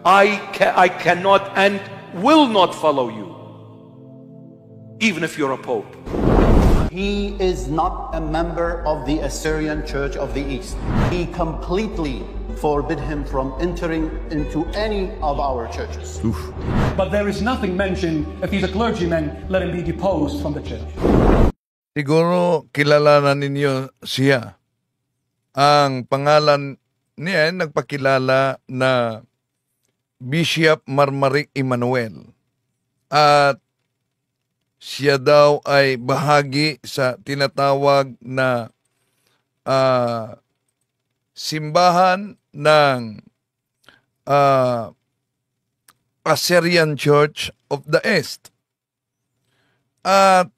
I cannot and will not follow you, even if you're a pope. He is not a member of the Assyrian Church of the East. He completely forbid him from entering into any of our churches. But there is nothing mentioned, if he's a clergyman, let him be deposed from the church. Siguro kilala na ninyo siya. Ang pangalan niya nagpakilala na Bishop Marmaric Emmanuel. At siya daw ay bahagi sa tinatawag na simbahan ng Assyrian Church of the East. At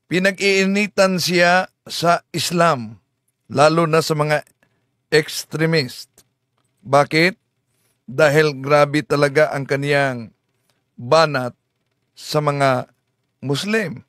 pinag-iinitan siya sa Islam, lalo na sa mga extremist. Bakit? Dahil grabe talaga ang kaniyang banat sa mga Muslim.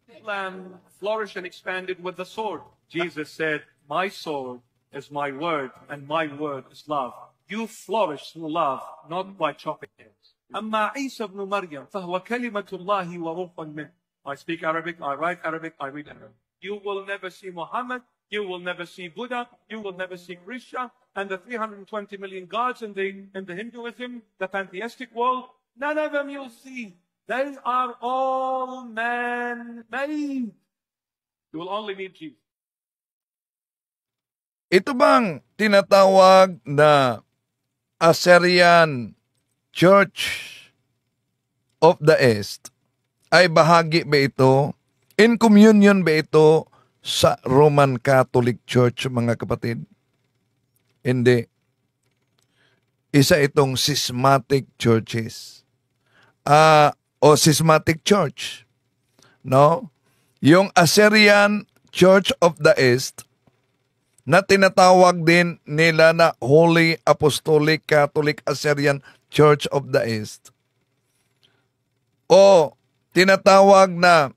Islam flourished and expanded with the sword. Jesus said, my sword is my word, and my word is love. You flourish through love, not by chopping heads. أما عيسى ابن مريم فهو كلمة الله وروح منه. I speak Arabic, I write Arabic, I read Arabic. You will never see Muhammad, you will never see Buddha, you will never see Krishna, and the 320 million gods in the Hinduism, the pantheistic world, none of them you'll see. They are all man-made. You will only need Jesus. Ito bang tinatawag na Assyrian Church of the East ay bahagi ba ito, in communion ba ito sa Roman Catholic Church, mga kapatid? Hindi. Isa itong schismatic churches. O schismatic church. No? Yung Assyrian Church of the East na tinatawag din nila na Holy Apostolic Catholic Assyrian Church of the East. O tinatawag na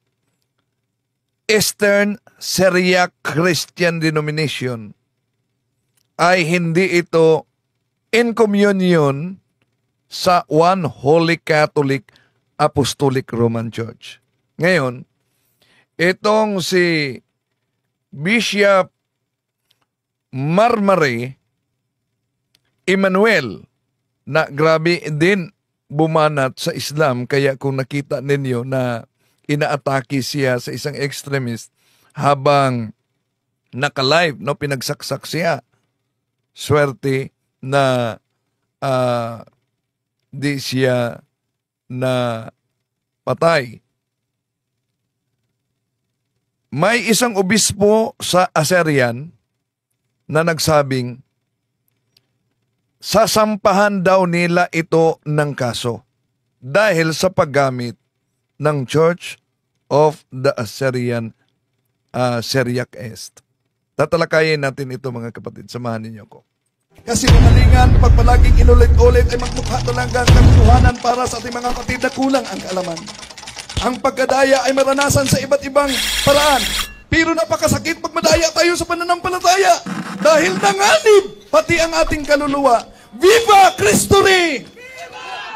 Eastern Syriac Christian Denomination ay hindi ito in communion sa One Holy Catholic Apostolic Roman Church. Ngayon, itong si Bishop Marmaric Emmanuel na grabe din bumanat sa Islam, kaya kung nakita ninyo na inaatake siya sa isang extremist habang naka-live, no, pinagsaksak siya. Swerte na di siya na patay. May isang obispo sa Assyrian na nagsabing sasampahan daw nila ito ng kaso dahil sa paggamit ng Church of the Assyrian Syriac East. Tatalakayin natin ito, mga kapatid. Samahan ninyo ko. Kasi umalingan, pag palaging inulit-ulit ay magmukha talagang kaguluhanan para sa ating mga kapatid na kulang ang kaalaman. Ang pagkadaya ay maranasan sa iba't ibang paraan. Pero napakasakit pag madaya tayo sa pananampalataya dahil nanganib pati ang ating kaluluwa. Viva Cristo Rey!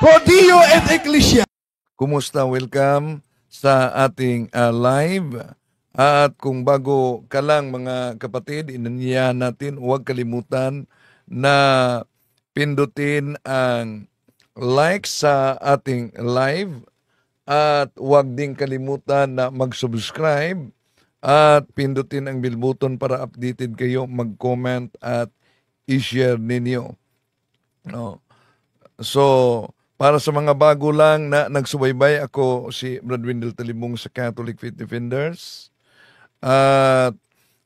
Pro Dio et Ecclesia! Kumusta? Welcome sa ating live. At kung bago ka lang, mga kapatid, inanyayahan natin, huwag kalimutan na pindutin ang like sa ating live at huwag din kalimutan na mag-subscribe at pindutin ang bell button para updated kayo, mag-comment at i-share ninyo. No. So, para sa mga bago lang na nagsubaybay, ako si Brad Wendell Talimong sa Catholic Faith Defenders. At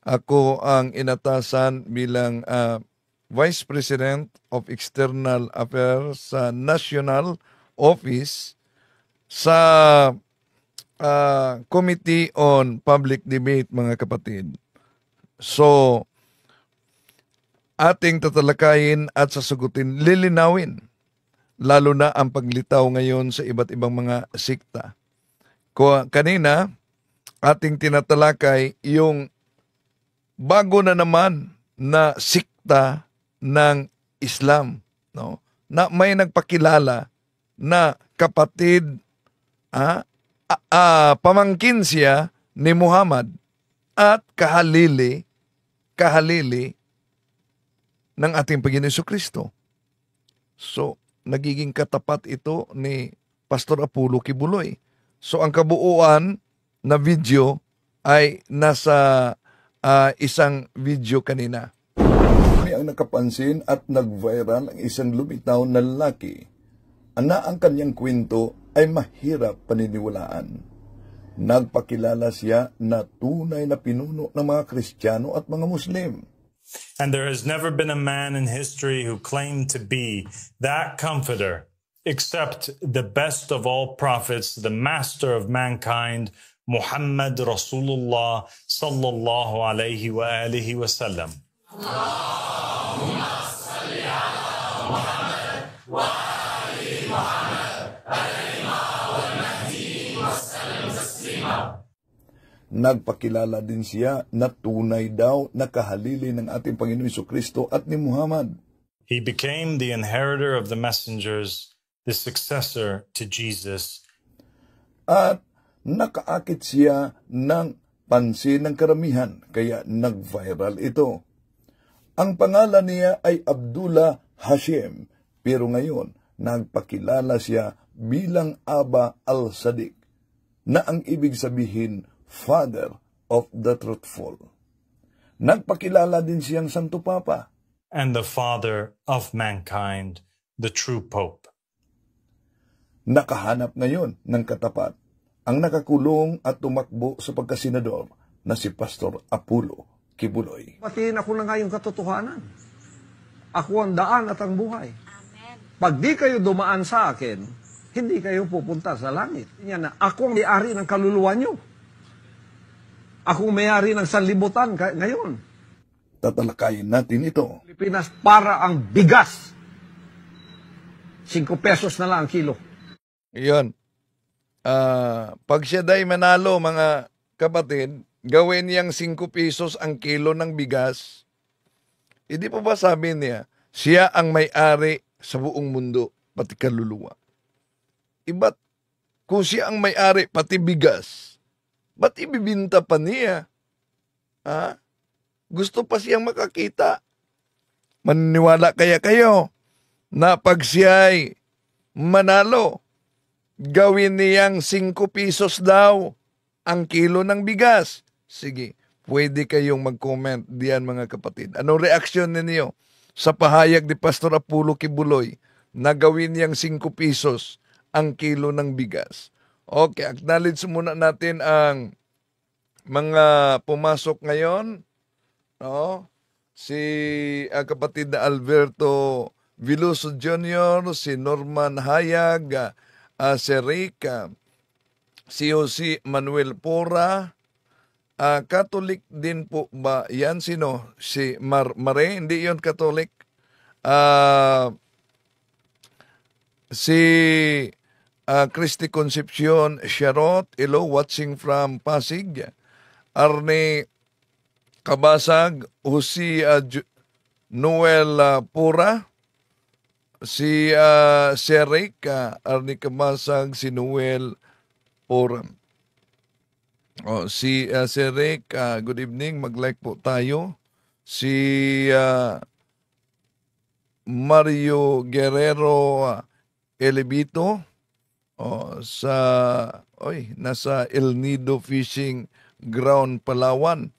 ako ang inatasan bilang Vice President of External Affairs sa National Office sa Committee on Public Debate, mga kapatid. So, ating tatalakayin at sasagutin, lilinawin, lalo na ang paglitaw ngayon sa iba't ibang mga sikta. Kanina, ating tinatalakay yung bago na naman na sikta ng Islam, no? na may nagpakilala na kapatid, pamangkin siya ni Muhammad at kahalili ng ating Panginoon Jesucristo. So, nagiging katapat ito ni Pastor Apollo Kibuloy. So, ang kabuuan na video ay nasa isang video kanina. May ang nakapansin at nag-viral ang isang lumitaw na lalaki na ang kanyang kwento ay mahirap paniniwalaan. Nagpakilala siya na tunay na pinuno ng mga Kristiyano at mga Muslim. And there has never been a man in history who claimed to be that comforter, except the best of all prophets, the master of mankind, Muhammad Rasulullah sallallahu alayhi wa alihi wa sallam. Nagpakilala din siya na tunay daw na kahalili ng ating Panginoon Jesucristo at ni Muhammad. He became the inheritor of the messengers, the successor to Jesus. At nakaakit siya ng pansin ng karamihan, kaya nag-viral ito. Ang pangalan niya ay Abdullah Hashim, pero ngayon nagpakilala siya bilang Aba al-Sadiq, na ang ibig sabihin, Father of the Truthful. Nagpakilala din siyang Santo Papa. And the Father of mankind, the true Pope. Nakahanap ngayon ng katapat ang nakakulong at tumakbo sa pagkasenador na si Pastor Apollo Kibuloy. Batiin ako na ngayong katotohanan. Ako ang daan at ang buhay. Amen. Pag di kayo dumaan sa akin, hindi kayo pupunta sa langit. Yan na, ako ang may-ari ng kaluluwa nyo. Ako ang may-ari ng sanlibutan ngayon. Tatalakayin natin ito. Pilipinas para ang bigas. 5 pesos na lang ang kilo. Iyon. Pag siya day manalo, mga kapatid, gawin niyang 5 pesos ang kilo ng bigas. Hindi po ba sabi niya, siya ang may-ari sa buong mundo, pati kaluluwa. Iba't kung siya ang may-ari, pati bigas, ba't ibibinta pa niya? Gusto pa siyang makakita. Maniniwala kaya kayo na pag siya'y manalo, gawin niyang 5 pesos daw ang kilo ng bigas? Sige, pwede kayong mag-comment diyan mga kapatid. Anong reaksyon ninyo sa pahayag ni Pastor Apollo Kibuloy na gawin niyang 5 pesos ang kilo ng bigas? Okay, acknowledge muna natin ang mga pumasok ngayon. No? Si kapatid na Alberto Viloso Jr., si Norman Hayag, si Rick, si Jose Manuel Pora, Catholic din po ba? Yan sino? Si Mare? Hindi yon Catholic. Si Christy Concepcion Sharot, hello, watching from Pasig. Arne Kabasag, Jose Noel Pura, si Rick, Arne Kabasag, si Noel Pura. Si Rick, good evening, mag-like po tayo. Si Mario Guerrero Elibito, nasa El Nido Fishing Ground, Palawan.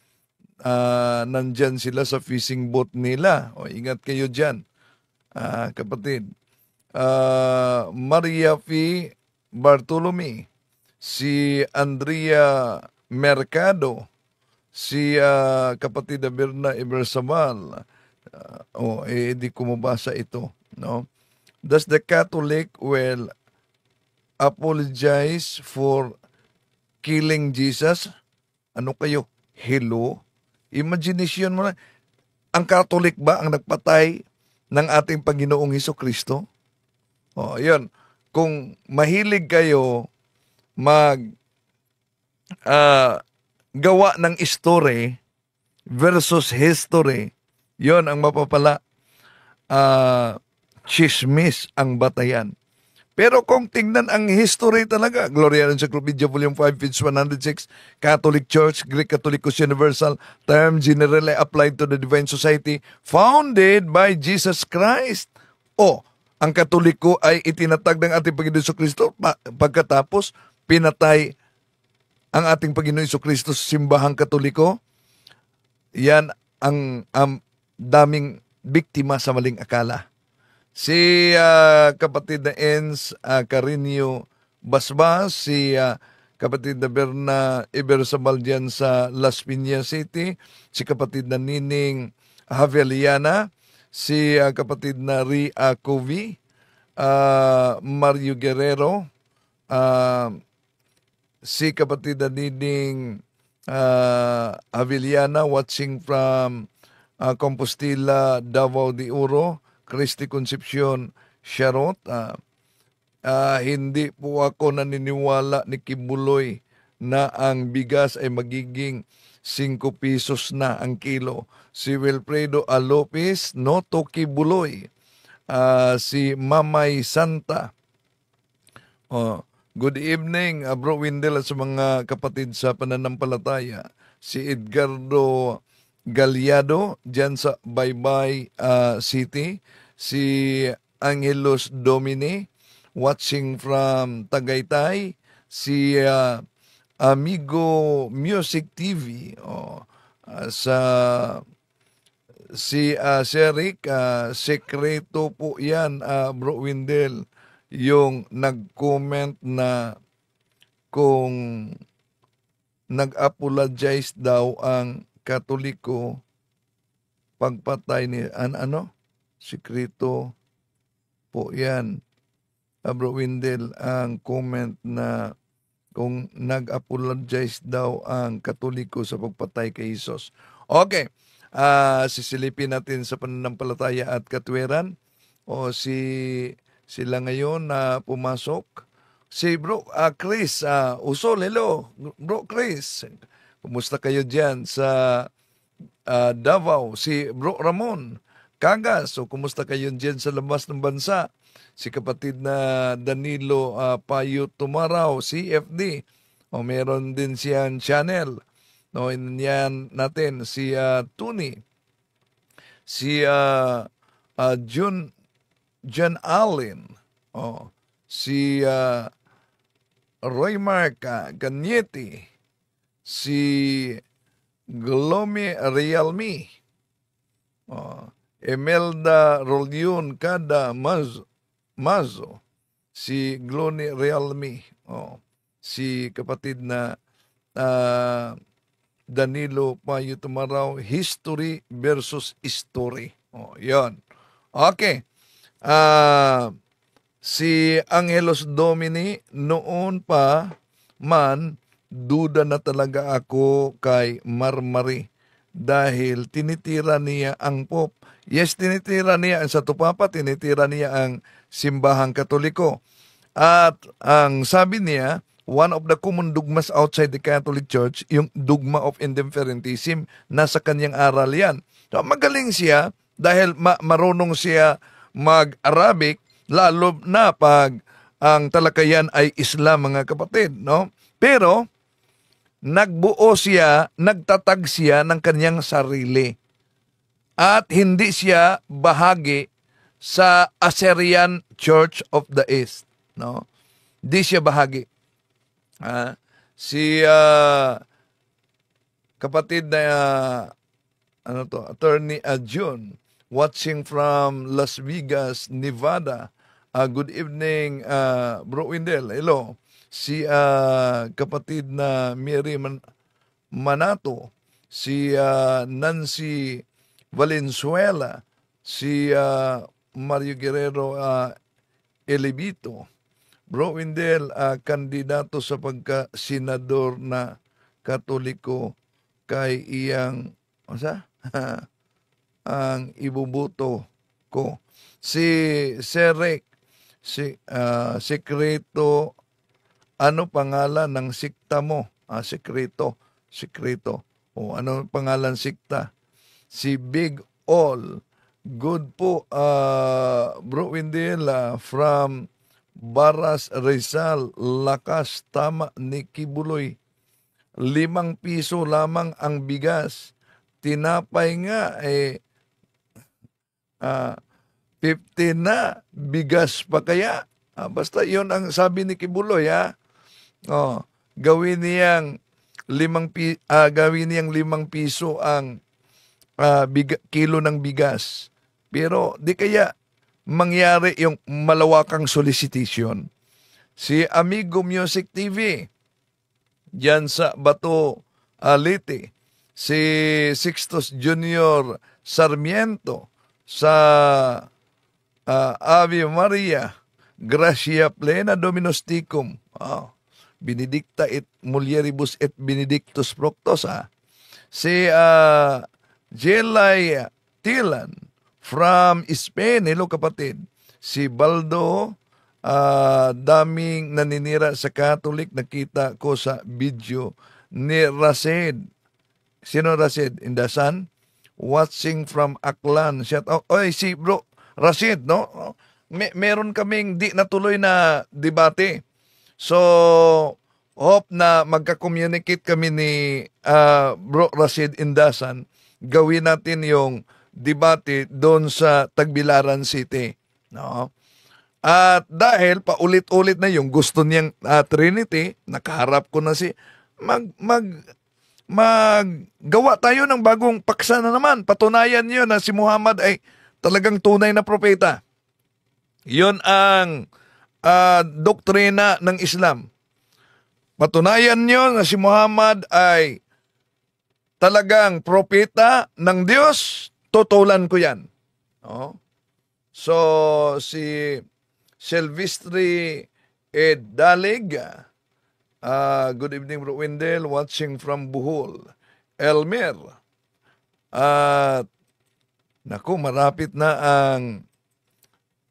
Nandyan sila sa fishing boat nila. Ingat kayo dyan, kapatid. Maria F. Bartolome, si Andrea Mercado, si kapatid na Berna Ibersamal. Di ko mabasa ito. No? Does the Catholic will apologize for killing Jesus? Ano kayo? Hello? Imagination mo na. Ang Catholic ba ang nagpatay ng ating Panginoong Hesukristo? Yun. Kung mahilig kayo gawa ng story versus history, yon ang mapapala. chismis ang batayan. Pero kung tingnan ang history talaga, Gloriana Encyclopedia Volume 5, page 106, Catholic Church, Greek Catholicos Universal, term generally applied to the Divine Society, founded by Jesus Christ. O, ang Katoliko ay itinatag ng ating Panginoon Jesucristo pagkatapos pinatay ang ating Panginoon Jesucristo sa simbahang Katoliko. Yan ang daming biktima sa maling akala. Si kapatid na Enz Carinio Basbas, si kapatid na Berna Ibersabal dyan sa Las Piñas City, si kapatid na Nining Javeliana, si kapatid na Ria Covi, Mario Guerrero, si kapatid na Nining Javeliana watching from Compostela, Davao de Oro, Christy Concepcion Sharot. Hindi po ako naniniwala ni Kibuloy na ang bigas ay magiging 5 pesos na ang kilo. Si Wilfredo Lopez, no to Kibuloy. Si Mamay Santa. Good evening, Bro Windel at sa mga kapatid sa pananampalataya. Si Edgardo Galyado dyan sa Baybay City. Si Angelos Domini watching from Tagaytay. Si Amigo Music TV. Si Serik, sekreto po yan, Bro Windel, yung nag-comment na kung nag-apologize daw ang Katoliko pagpatay ni sekreto po yan, Bro Windel, ang comment na kung nag-apologize daw ang Katoliko sa pagpatay kay Jesus. Okay, sisilipin natin sa pananampalataya at katwiran. Sila ngayon na pumasok. Si Bro Chris Usol, hello. Bro Chris, kumusta kayo dyan sa Davao? Si Bro Ramon Kagas, kumusta kayo dyan sa labas ng bansa? Si kapatid na Danilo Payo Tumaraw, CFD. Meron din siyang channel. Yan natin, si Tuni. Si John Allen. Si Roy Mark Ganyeti. Si Glomi Realme. Emelda Rolion Kada Mazo, si Gloni Realme, si kapatid na Danilo Payo Tumaraw, history versus story. Yon. Okay. Si Angelos Domini, noon pa man, duda na talaga ako kay Marmari dahil tinitira niya ang Pope. Yes, tinitira niya sa Tupapa, tinitira niya ang simbahang Katoliko. At ang sabi niya, one of the common dogmas outside the Catholic Church, yung dogma of indifferentism, nasa kanyang aral yan. So, magaling siya dahil marunong siya mag-Arabic, lalo na pag ang talakayan ay Islam, mga kapatid. No? Pero, nagbuo siya, nagtatag siya ng kanyang sarili. At hindi siya bahagi sa Assyrian Church of the East. No? Hindi siya bahagi. Si kapatid na Attorney June, watching from Las Vegas, Nevada. Good evening, Bro Windel. Hello. Si kapatid na Mary Manato, si Nancy Valenzuela, si Mario Guerrero Elibito. Bro Windel, kandidato sa pagka-senador na Katoliko kay iyang ang ibubuto ko. Si Serek, sekreto, ano pangalan ng sikta mo? Sekreto. Ano pangalan sikta? Si Big All Good po, Bro Windel, from Baras Rizal, lakas tama ni Kibuloy. 5 piso lamang ang bigas. Tinapay nga, 50 na. Bigas pa kaya? Basta yon ang sabi ni Kibuloy, ha? Oh, gawin niyang 5 piso ang kilo ng bigas. Pero di kaya mangyari yung malawakang solicitation. Si Amigo Music TV, diyan sa Bato, Leyte, si Sixtus Junior Sarmiento sa Ave Maria, Gracia Plena Dominus Tecum, Benedicta et mulieribus et benedictus fructos, si Jelay Tilan from Spain, hello kapatid. Si Baldo, daming naninira sa Catholic, nakita ko sa video ni Rasid. Sino Rasid? Indasan? Watching from Aklan. Shout out. Oy, si Bro Rasid, no? Meron kaming di natuloy na debate. So, hope na magka-communicate kami ni Bro Rasid Indasan. Gawin natin yung debate doon sa Tagbilaran City. No? At dahil paulit-ulit na yung gusto niyang Trinity, nakaharap ko na si maggawa tayo ng bagong paksa na naman. Patunayan niyo na si Muhammad ay talagang tunay na propeta. Yun ang doktrina ng Islam. Patunayan niyo na si Muhammad ay talagang propeta ng Diyos, tutulan ko yan. No? So, si Silvestre Ed Dalig, good evening Bro Windel, watching from Bohol. Elmer, naku, marapit na ang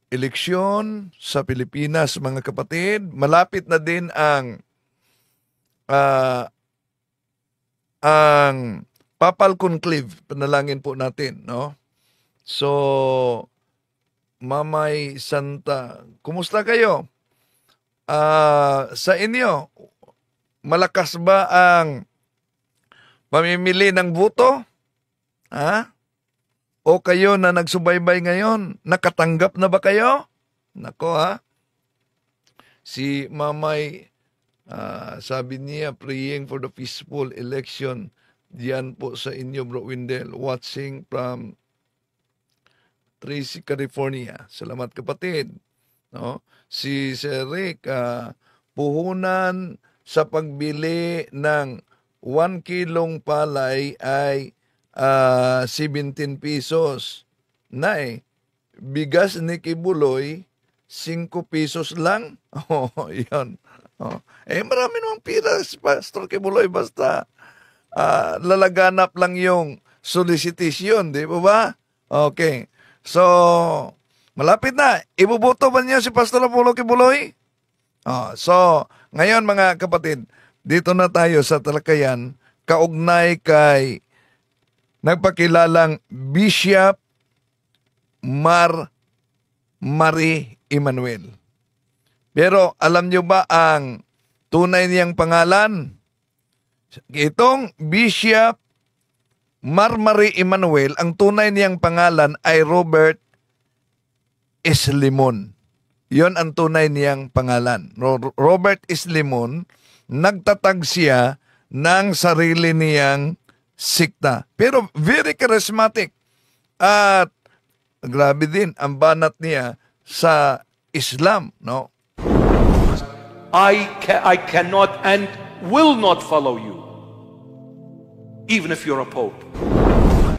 eleksyon sa Pilipinas, mga kapatid. Malapit na din ang Papal Conclave. Panalangin po natin, no? So, Mamay Santa, kumusta kayo? Sa inyo, malakas ba ang pamimili ng boto? Ha? O kayo na nagsubaybay ngayon, nakatanggap na ba kayo? Nako, ha? Si Mamay, sabi niya, praying for the peaceful election. Diyan po sa inyo, Bro Windel, watching from Tracy, California. Salamat kapatid. No? Si Sir Rick, puhunan sa pagbili ng 1 kilong palay ay 17 pesos. Bigas ni Kibuloy, 5 pesos lang. Yan. Marami namang pira si Pastor Kibuloy, basta lalaganap lang yung solicitation, di ba? Okay. So, malapit na. Ibuboto ba niya si Pastor Apollo Kibuloy? So, ngayon mga kapatid, dito na tayo sa talakayan, kaugnay kay nagpakilalang Bishop Marie Emmanuel. Pero alam nyo ba ang tunay niyang pangalan? Itong Bishop Marie Emmanuel, ang tunay niyang pangalan ay Robert Islimon. Yon ang tunay niyang pangalan. Robert Islimon, nagtatag siya ng sarili niyang sikta. Pero very charismatic. At grabe din ang banat niya sa Islam, no? I cannot and will not follow you, even if you're a pope.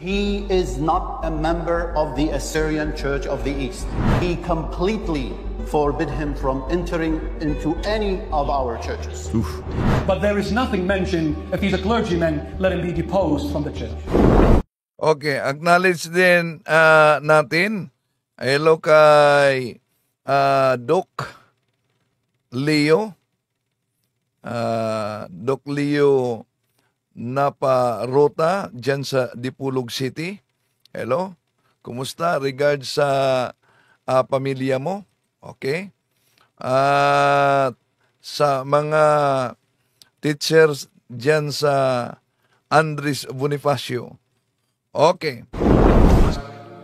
He is not a member of the Assyrian Church of the East. He completely forbid him from entering into any of our churches. But there is nothing mentioned if he's a clergyman, let him be deposed from the church. Okay, acknowledge din natin. Hello kay Doc Leo. Doc Leo Naparota dyan sa Dipulog City. Hello. Kumusta? Regards sa pamilya mo. Okay? At sa mga teachers dyan sa Andres Bonifacio. Okay.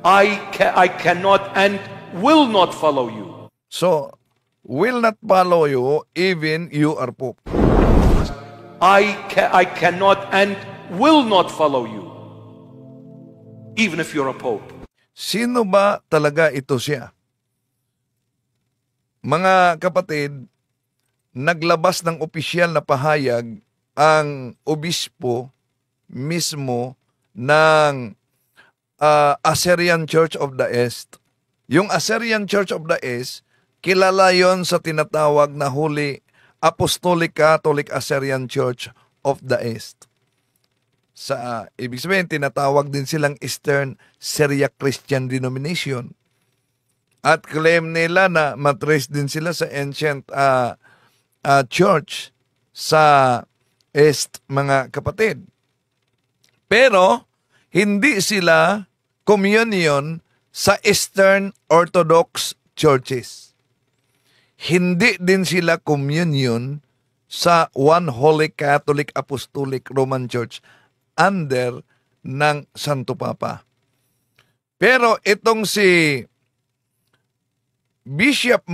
I cannot and will not follow you. So, will not follow you even you are Pope. I cannot and will not follow you, even if you're a Pope. Sino ba talaga ito siya? Mga kapatid, naglabas ng opisyal na pahayag ang obispo mismo ng Assyrian Church of the East. Yung Assyrian Church of the East, kilala yon sa tinatawag na Holy Apostolic Catholic Assyrian Church of the East. Sa ibig sabihin, tinatawag din silang Eastern Syriac Christian Denomination. At claim nila na matrace din sila sa ancient church sa East, mga kapatid. Pero, hindi sila communion sa Eastern Orthodox churches. Hindi din sila communion sa One Holy Catholic Apostolic Roman Church under ng Santo Papa. Pero itong si Bishop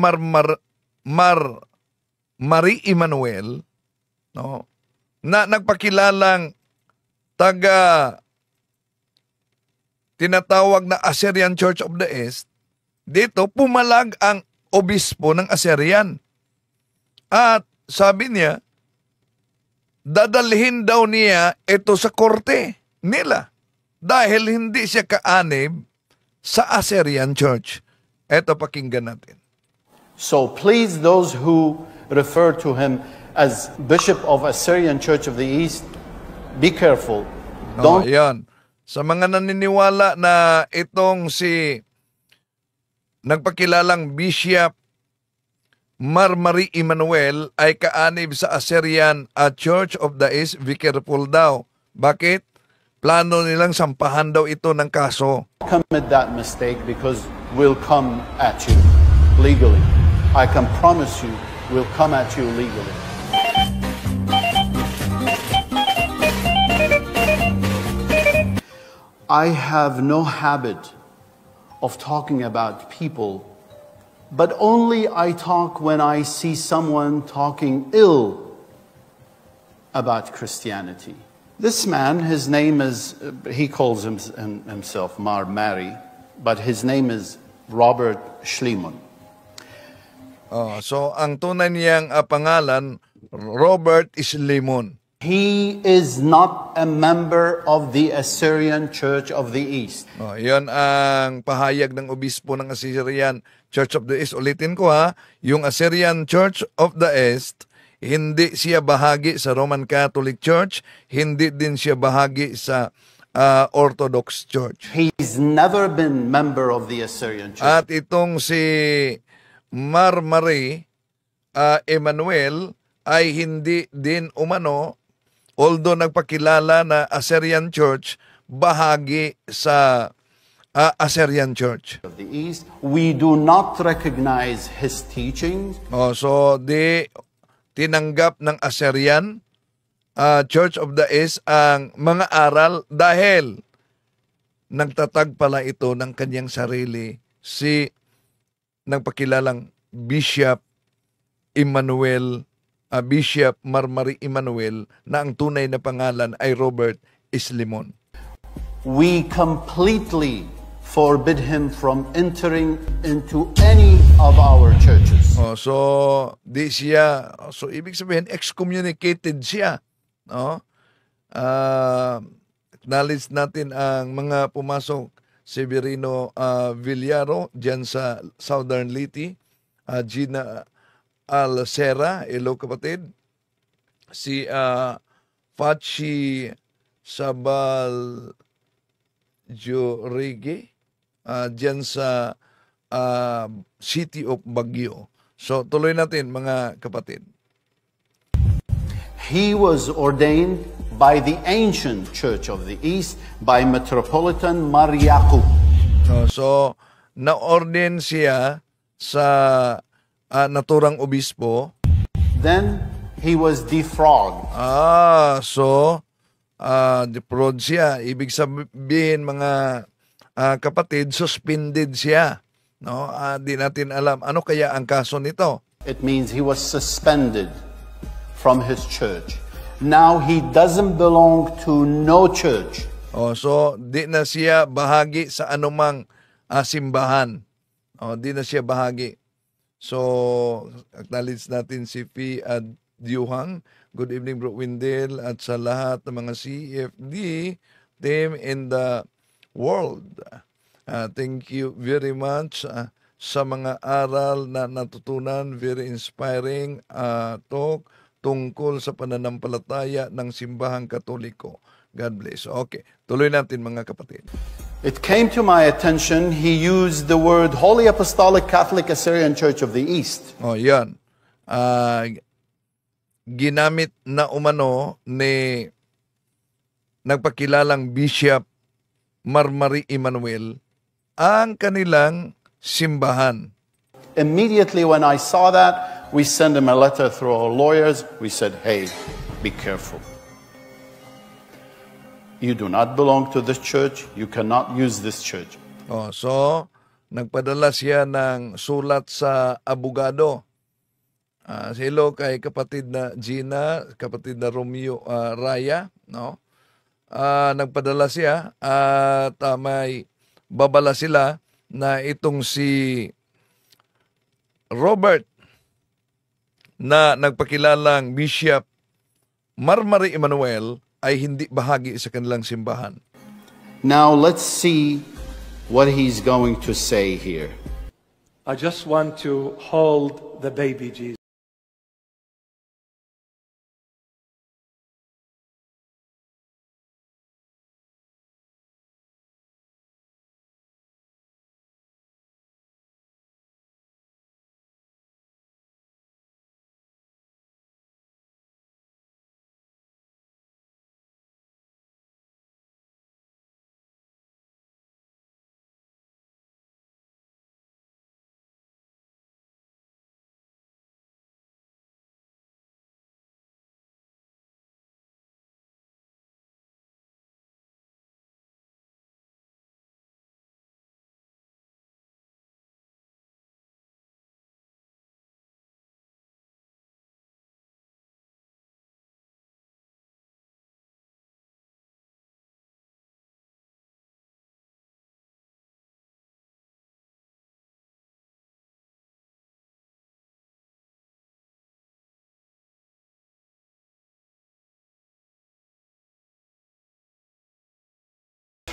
Marie Emmanuel, no, na nagpakilalang tinatawag na Assyrian Church of the East, dito pumalag ang obispo ng Assyrian. At sabi niya, dadalhin daw niya ito sa korte nila dahil hindi siya kaanib sa Assyrian Church. Ito, pakinggan natin. So please, those who refer to him as Bishop of Assyrian Church of the East, be careful. Don't Ayan. Sa mga naniniwala na itong si nagpakilalang Bishop Marie Emmanuel ay kaanib sa Assyrian Church of the East, be careful daw. Bakit? Plano nilang sampahan daw ito ng kaso. commit that mistake because we'll come at you legally. I can promise you we'll come at you legally. I have no habit of talking about people, but only I talk when I see someone talking ill about Christianity. This man, his name is, he calls himself Mar Mary, but his name is Robert Schliemon. So, ang tunay niyang pangalan, Robert Schliemon. He is not a member of the Assyrian Church of the East. Yan ang pahayag ng obispo ng Assyrian Church of the East. Ulitin ko yung Assyrian Church of the East, hindi siya bahagi sa Roman Catholic Church, hindi din siya bahagi sa Orthodox Church. He's never been member of the Assyrian Church. At itong si Marie Emmanuel ay hindi din umano, although nagpakilala na Assyrian Church, bahagi sa Assyrian Church. Of the East, we do not recognize his teachings. So tinanggap ng Assyrian Church of the East ang mga aral dahil nagtatag pala ito ng kanyang sarili si nagpakilalang Bishop Emmanuel, Bishop Marie Emmanuel, na ang tunay na pangalan ay Robert Schliemon. We completely forbid him from entering into any of our churches. So di siya, so ibig sabihin excommunicated siya, no? Acknowledge natin ang mga pumasok, Severino Villaro diyan sa Southern Leyte, Gina Alcera, hello kapatid, si Fachi Sabal Jorige, diyan sa City of Baguio. So tuloy natin mga kapatid. He was ordained by the ancient Church of the East by Metropolitan Mariaku. So, na-ordain siya sa naturang obispo. Then he was defrogged. Defraud siya. Ibig sabihin, mga kapatid, suspended siya. No? Di natin alam. Ano kaya ang kaso nito? It means he was suspended from his church. Now he doesn't belong to no church. So, di na siya bahagi sa anumang simbahan. Di na siya bahagi. So, acknowledge natin si P. Adyuhang. Good evening, Bro Windel, at sa lahat ng mga CFD team in the world. Thank you very much sa mga aral na natutunan. Very inspiring talk tungkol sa pananampalataya ng simbahang Katoliko. God bless. Okay, tuloy natin mga kapatid. It came to my attention, he used the word Holy Apostolic Catholic Assyrian Church of the East. Yan. Ginamit na umano ni nagpakilalang Bishop Marmari Emmanuel ang kanilang simbahan. Immediately when I saw that, we sent him a letter through our lawyers. We said, hey, be careful. You do not belong to this church. You cannot use this church. So, nagpadala siya ng sulat sa abogado. Hello kay kapatid na Gina, kapatid na Romeo Raya. No? Nagpadala siya at may babala sila na itong si Robert na nagpakilalang Bishop Marmari Emmanuel ay hindi bahagi sa kanilang simbahan. Now let's see what he's going to say here. I just want to hold the baby Jesus.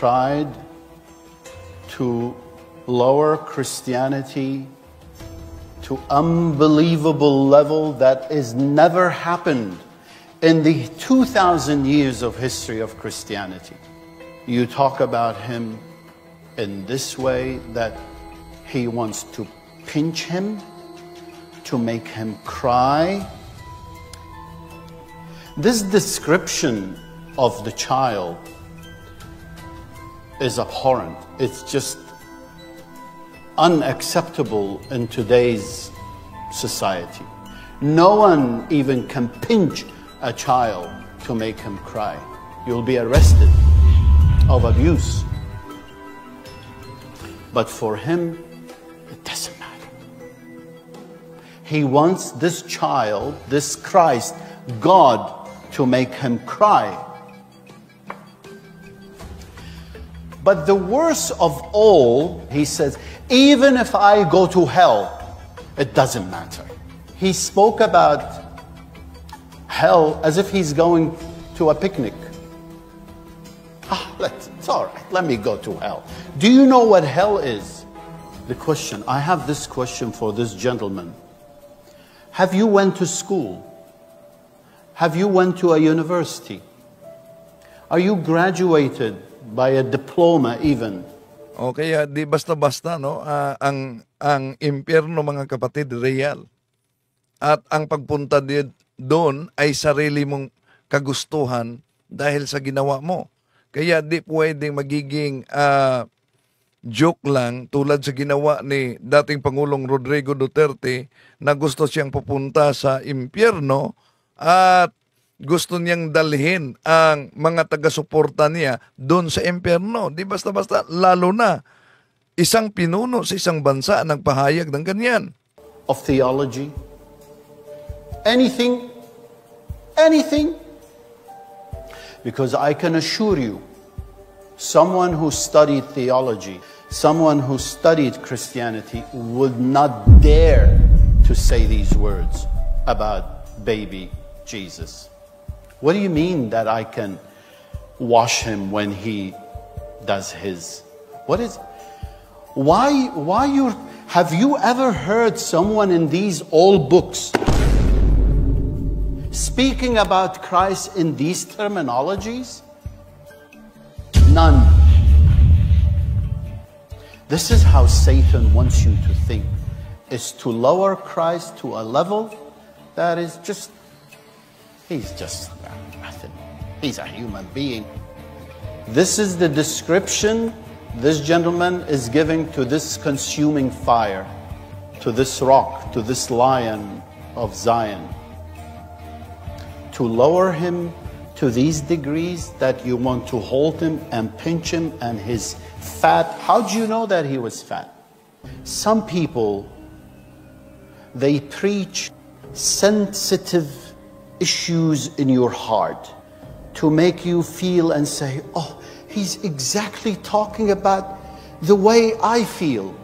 Tried to lower Christianity to unbelievable level that has never happened in the 2,000 years of history of Christianity. You talk about him in this way, that he wants to pinch him, to make him cry. This description of the child is abhorrent. It's just unacceptable in today's society. No one even can pinch a child to make him cry. You'll be arrested of abuse. But for him, it doesn't matter. He wants this child, this Christ, God, to make him cry. But the worst of all, he says, even if I go to hell, it doesn't matter. He spoke about hell as if he's going to a picnic. It's all right, let me go to hell. Do you know what hell is? The question, I have this question for this gentleman. Have you went to school? Have you went to a university? Are you graduated by a diploma even? O kaya di basta-basta, no? Ang impyerno, mga kapatid, real. At ang pagpunta doon ay sarili mong kagustuhan dahil sa ginawa mo. Kaya di pwedeng magiging joke lang tulad sa ginawa ni dating Pangulong Rodrigo Duterte na gusto siyang pupunta sa impyerno at gusto niyang dalhin ang mga taga-suporta niya doon sa impyerno. Di basta-basta, lalo na isang pinuno sa isang bansa nagpahayag ng ganyan. Of theology, anything, because I can assure you, someone who studied theology, someone who studied Christianity would not dare to say these words about baby Jesus. What do you mean that I can wash him when he does his? Why have you ever heard someone in these old books speaking about Christ in these terminologies? None. This is how Satan wants you to think, is to lower Christ to a level that is just, he's just nothing. He's a human being. This is the description this gentleman is giving to this consuming fire, to this rock, to this lion of Zion. To lower him to these degrees that you want to hold him and pinch him and his fat. How do you know that he was fat? Some people, they preach sensitive issues in your heart to make you feel and say, oh, he's exactly talking about the way I feel.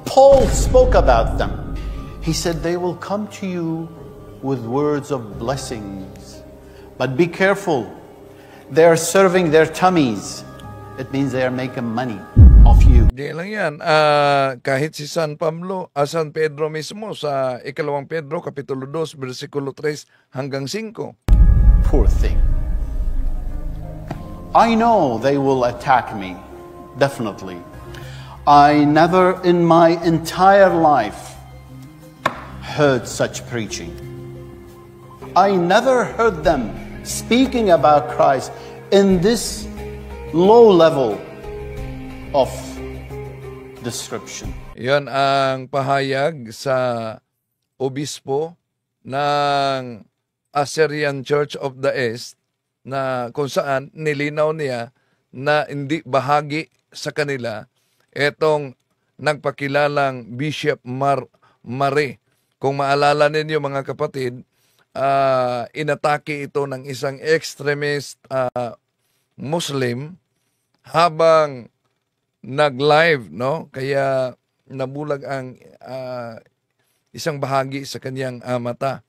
Paul spoke about them. He said they will come to you with words of blessings. But be careful. They are serving their tummies. It means they are making money off you. Di lang yan. Kahit si San Pedro mismo sa ikalawang Pedro, Kapitulo 2, versikulo 3 hanggang 5. Poor thing. I know they will attack me. Definitely. I never in my entire life heard such preaching. I never heard them speaking about Christ in this low level of description. Yan ang pahayag sa obispo ng Assyrian Church of the East na kung saan nilinaw niya na hindi bahagi sa kanila etong nagpakilalang Bishop Mare. Kung maalala ninyo mga kapatid, inatake ito ng isang extremist Muslim habang nag-live, no? Kaya nabulag ang isang bahagi sa kanyang mata.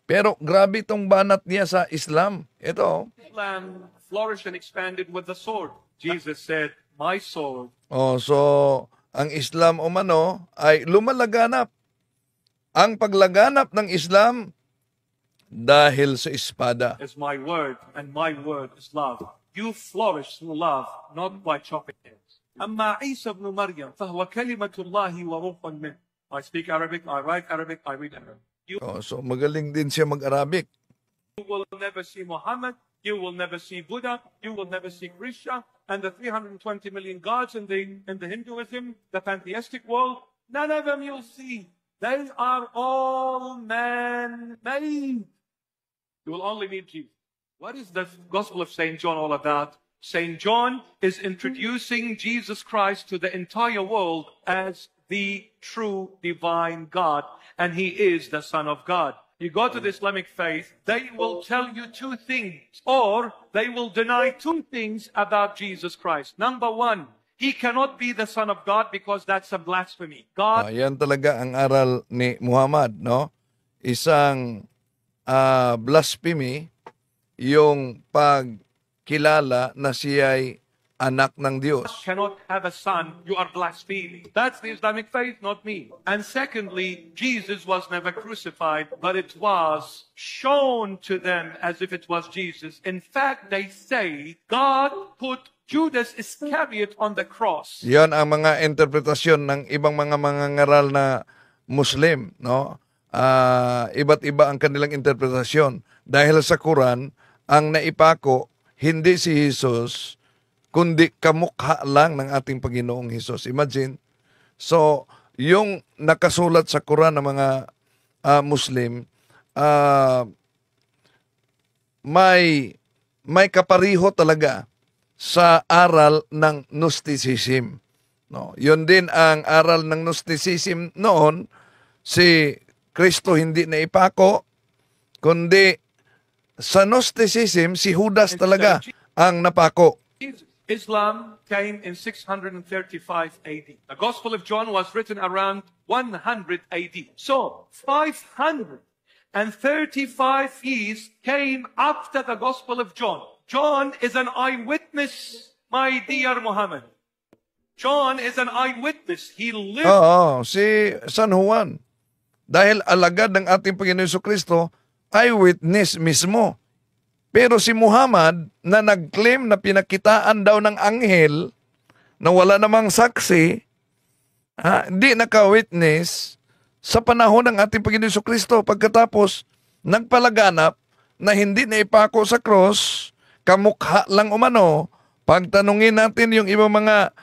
Pero grabe itong banat niya sa Islam. Ito. Islam flourished and expanded with the sword. Jesus said, "My sword." Oh, so ang Islam umano ay lumalaganap. Ang paglaganap ng Islam dahil sa espada. Is my word, and my word is love. You flourish through love, not by chopping heads. أما عيسى ابن مريم فهو كلمة الله وروح منه. I speak Arabic, I write Arabic, I read Arabic. So magaling din siya mag-Arabic. You will never see Muhammad, you will never see Buddha, you will never see Krishna, and the 320 million gods in the Hinduism, the pantheistic world, none of them you'll see. They are all man-made. You will only meet Jesus. What is the Gospel of St. John all about? St. John is introducing Jesus Christ to the entire world as the true divine God, and he is the Son of God. You go to the Islamic faith, they will tell you two things, or they will deny two things about Jesus Christ. Number one, he cannot be the Son of God because that's a blasphemy. God Yan talaga ang aral ni Muhammad, no? Isang blasphemy, yung pagkilala na siya'y anak ng Diyos. cannot have a son, you are blaspheming. That's the Islamic faith, not me. And secondly, Jesus was never crucified, but it was shown to them as if it was Jesus. In fact, they say God put Judas Iscariot on the cross. Yan ang mga interpretasyon ng ibang mga mangangaral na Muslim, no? Iba't iba ang kanilang interpretasyon. Dahil sa Quran, ang naipako, hindi si Jesus kundi kamukha lang ng ating Panginoong Hesus. Imagine, so yung nakasulat sa Quran ng mga Muslim, may kapariho talaga sa aral ng Gnosticism. No, yun din ang aral ng Gnosticism noon. Si Kristo hindi na ipako, kundi sa Gnosticism si Judas talaga ang napako. Islam came in 635 AD. The Gospel of John was written around 100 AD. So, 535 years came after the Gospel of John. John is an eyewitness, my dear Muhammad. John is an eyewitness. He lived. Oo, si San Juan. Dahil alagad ng ating Panginoon Jesucristo, eyewitness mismo. Pero si Muhammad na nag-claim na pinakitaan daw ng anghel na wala namang saksi, di naka-witness sa panahon ng ating Panginoon Jesucristo. Pagkatapos, nagpalaganap na hindi na ipako sa cross, kamukha lang umano. Pagtanungin natin yung ibang mga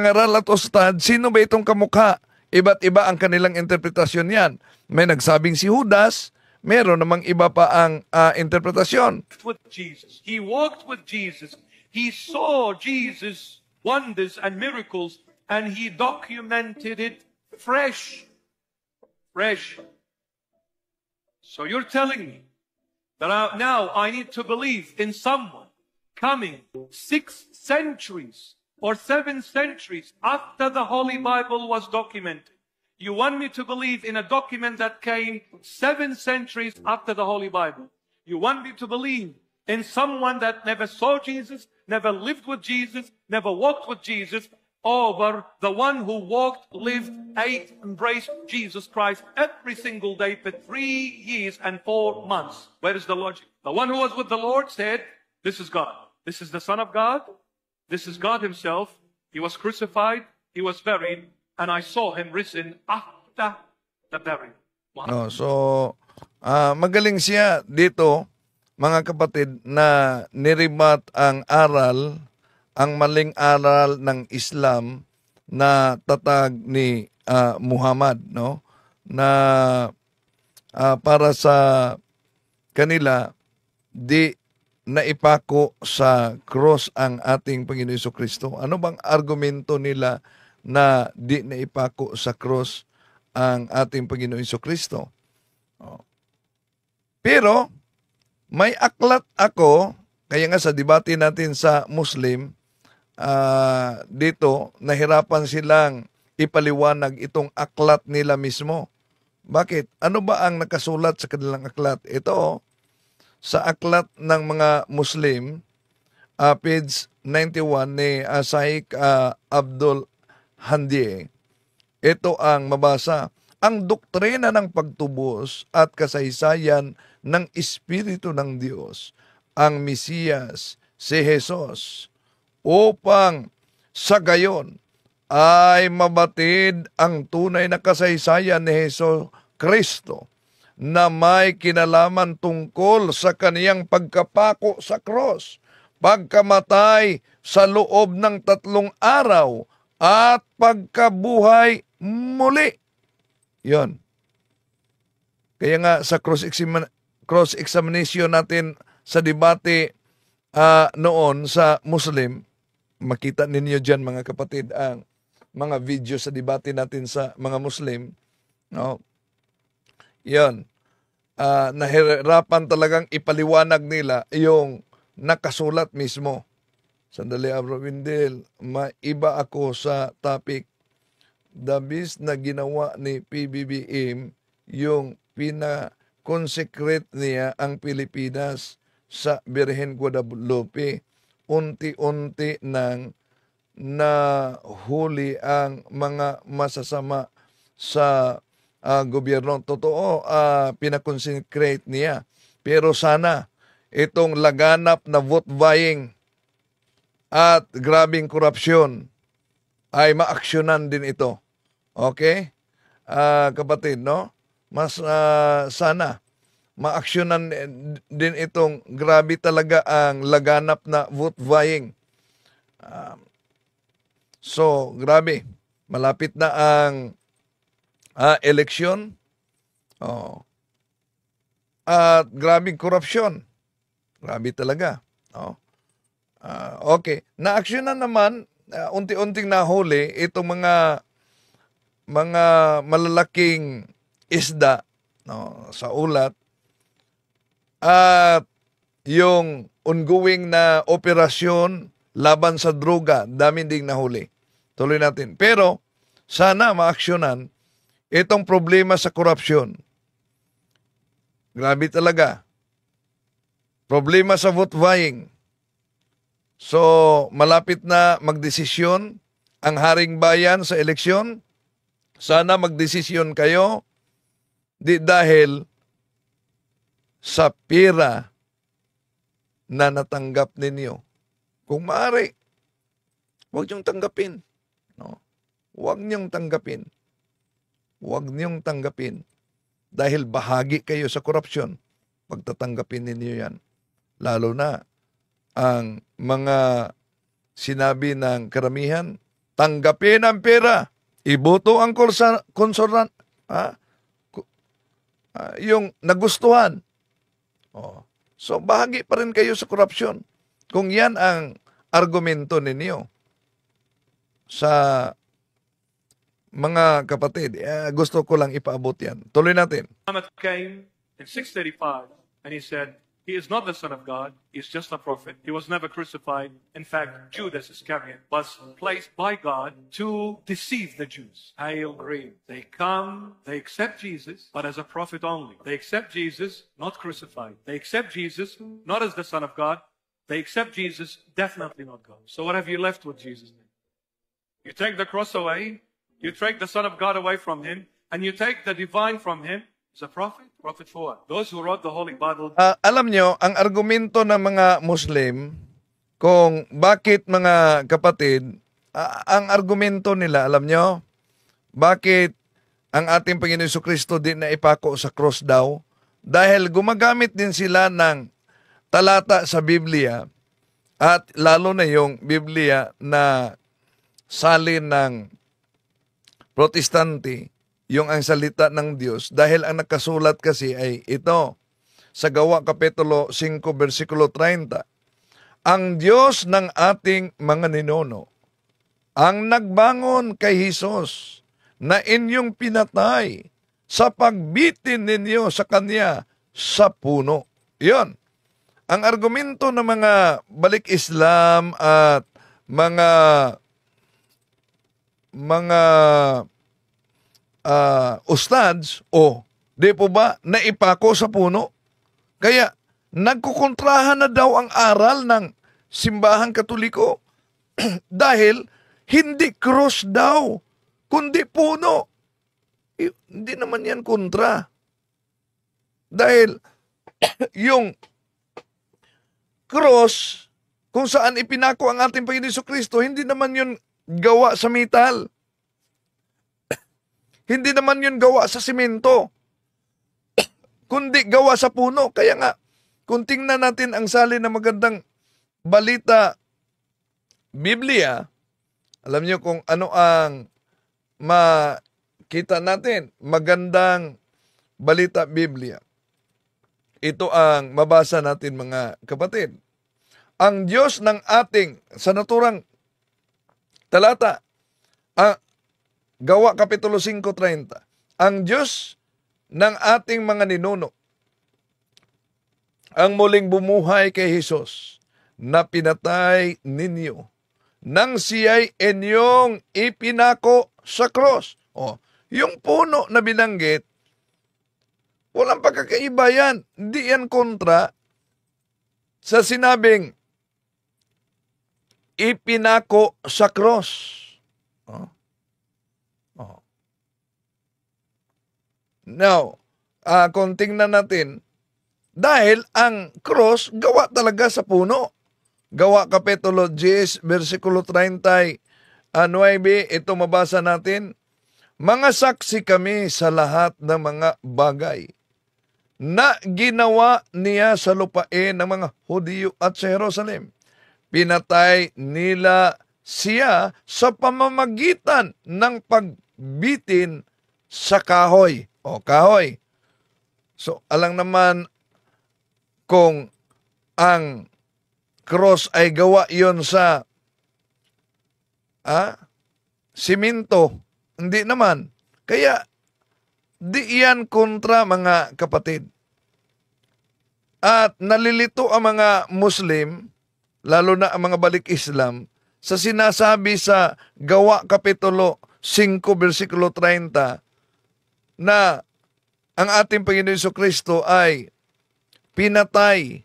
ngaral at ustad, sino ba itong kamukha? Iba't iba ang kanilang interpretasyon yan. May nagsabing si Judas, meron namang iba pa ang interpretasyon. With Jesus. He walked with Jesus. He saw Jesus' wonders and miracles, and he documented it fresh. Fresh. So you're telling me that now I need to believe in someone coming 6 centuries or 7 centuries after the Holy Bible was documented. You want me to believe in a document that came 7 centuries after the Holy Bible. You want me to believe in someone that never saw Jesus, never lived with Jesus, never walked with Jesus, over the one who walked, lived, ate, embraced Jesus Christ every single day for 3 years and 4 months. Where is the logic? The one who was with the Lord said, this is God. This is the Son of God. This is God himself. He was crucified. He was buried. And I saw him risen after the burial. No, so, magaling siya dito, mga kapatid, na nirimat ang aral, ang maling aral ng Islam na tatag ni Muhammad, no? Na para sa kanila, di naipako sa cross ang ating Panginoon Jesucristo. Ano bang argumento nila na di naipako sa cross ang ating Panginoon Jesucristo? Pero may aklat ako, kaya nga sa debate natin sa Muslim, dito nahirapan silang ipaliwanag itong aklat nila mismo. Bakit? Ano ba ang nakasulat sa kanilang aklat? Ito, sa aklat ng mga Muslim, page 91 ni Shaykh Abdul Handi, ito ang mabasa. Ang doktrina ng pagtubos at kasaysayan ng Espiritu ng Diyos, ang Mesiyas, si Jesus, upang sa gayon ay mabatid ang tunay na kasaysayan ni Hesus Kristo na may kinalaman tungkol sa kaniyang pagkapako sa cross, pagkamatay sa loob ng 3 araw, at pagkabuhay muli. Yon. Kaya nga sa cross-examination natin sa debate noon sa Muslim, makita ninyo dyan mga kapatid ang mga video sa debate natin sa mga Muslim. No? Yan. Nahirapan talagang ipaliwanag nila yung nakasulat mismo. Sandali, Abro Windel, maiba ako sa topic. Dabis na ginawa ni PBBM yung pinakonsecrate niya ang Pilipinas sa Birhen Guadalupe. Unti-unti nang nahuli ang mga masasama sa gobyerno. Totoo, pinakonsecrate niya. Pero sana itong laganap na vote buying at grabing korupsyon ay maaksyonan din ito. Okay? Kapatid, no? Mas sana maaksyonan din itong grabe talaga ang laganap na vote buying. So, grabe. Malapit na ang eleksyon. Oh. At grabing korupsyon. Grabe talaga. Oh. Okay. Na-action na naman, unti-unting nahuli itong mga malalaking isda, no, sa ulat. At yung ongoing na operasyon laban sa droga, dami ding nahuli. Tuloy natin. Pero, sana ma-aksyonan itong problema sa korupsyon. Grabe talaga. Problema sa vote buying. So, malapit na magdesisyon ang Haring Bayan sa eleksyon. Sana magdesisyon kayo di dahil sa pera na natanggap ninyo. Kung maaari, huwag niyong tanggapin. No? Huwag niyong tanggapin. Huwag niyong tanggapin. Dahil bahagi kayo sa korupsyon. Pagtatanggapin ninyo yan. Lalo na ang mga sinabi ng karamihan, tanggapin ang pera, iboto ang konsoran, yung nagustuhan. Oh. So, bahagi pa rin kayo sa korupsyon. Kung yan ang argumento ninyo sa mga kapatid, gusto ko lang ipaabot yan. Tuloy natin. Muhammad came in 635 and he said, he is not the Son of God, he is just a prophet. He was never crucified. In fact, Judas Iscariot was placed by God to deceive the Jews. Hail Green. They come, they accept Jesus, but as a prophet only. They accept Jesus, not crucified. They accept Jesus, not as the Son of God. They accept Jesus, definitely not God. So what have you left with Jesus? You take the cross away, you take the Son of God away from him, and you take the divine from him. Is a prophet? Prophet for what? Those who wrote the Holy Bible. Alam nyo, ang argumento ng mga Muslim, kung bakit mga kapatid, ang argumento nila, alam nyo, bakit ang ating Panginoon Jesucristo din na ipako sa cross daw? Dahil gumagamit din sila ng talata sa Biblia, at lalo na yung Biblia na salin ng Protestante, yung ang salita ng Diyos, dahil ang nakasulat kasi ay ito, sa Gawa Kapitulo 5, versikulo 30. Ang Diyos ng ating mga ninuno, ang nagbangon kay Jesus, na inyong pinatay sa pagbitin ninyo sa Kanya sa puno. Iyon. Ang argumento ng mga balik Islam at mga ustads, di po ba, naipako sa puno? Kaya, nagkukontrahan na daw ang aral ng simbahang Katoliko dahil hindi cross daw, kundi puno. Hindi naman yan kontra. Dahil, yung cross, kung saan ipinako ang ating Panginoon Jesucristo, hindi naman yun gawa sa metal. Hindi naman yun gawa sa simento, kundi gawa sa puno. Kaya nga, kung tingnan natin ang salin na magandang balita Biblia, alam niyo kung ano ang makita natin, magandang balita Biblia. Ito ang mabasa natin mga kapatid. Ang Diyos ng ating, sa naturang talata, Gawa Kapitulo 5:30. Ang Diyos ng ating mga ninuno, ang muling bumuhay kay Jesus, na pinatay ninyo, nang siya'y inyong ipinako sa cross. Yung puno na binanggit, walang pagkakaiba yan. Hindi yan kontra sa sinabing ipinako sa cross. Now, kung tingnan natin, dahil ang cross gawa talaga sa puno. Gawa Kapitulo 10, versikulo 39, ito mabasa natin. Mga saksi kami sa lahat ng mga bagay na ginawa niya sa lupain ng mga Hudiyo at sa Jerusalem. pinatay nila siya sa pamamagitan ng pagbitin sa kahoy. O, kahoy. So, alang naman kung ang cross ay gawa yon sa simento. Hindi naman. Kaya, di yan kontra, mga kapatid. At nalilito ang mga Muslim, lalo na ang mga balik Islam, sa sinasabi sa Gawa Kapitulo 5, versikulo 30, na ang ating Panginoon Jesucristo ay pinatay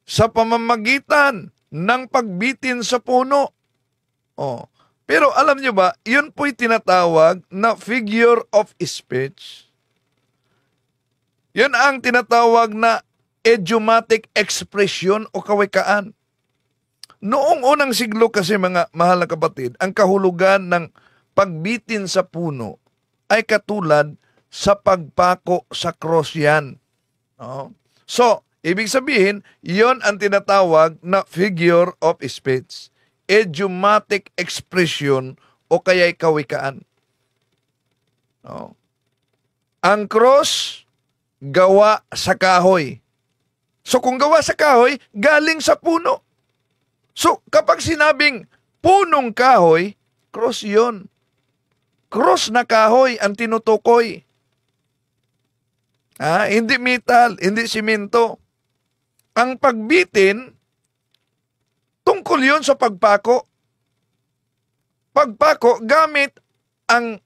sa pamamagitan ng pagbitin sa puno. Oh. Pero alam nyo ba, yun po'y tinatawag na figure of speech. Yun ang tinatawag na idiomatic expression o kawikaan. Noong unang siglo kasi, mga mahal na kapatid, ang kahulugan ng pagbitin sa puno ay katulad sa pagpako sa cross yan. No? So, ibig sabihin, yon ang tinatawag na figure of speech. Idiomatic expression o kaya'y kawikaan. No? Ang cross, gawa sa kahoy. So kung gawa sa kahoy, galing sa puno. So kapag sinabing punong kahoy, cross yon. Cross na kahoy ang tinutukoy. Hindi metal, hindi simento. Ang pagbitin, tungkol yun sa pagpako. Pagpako, gamit ang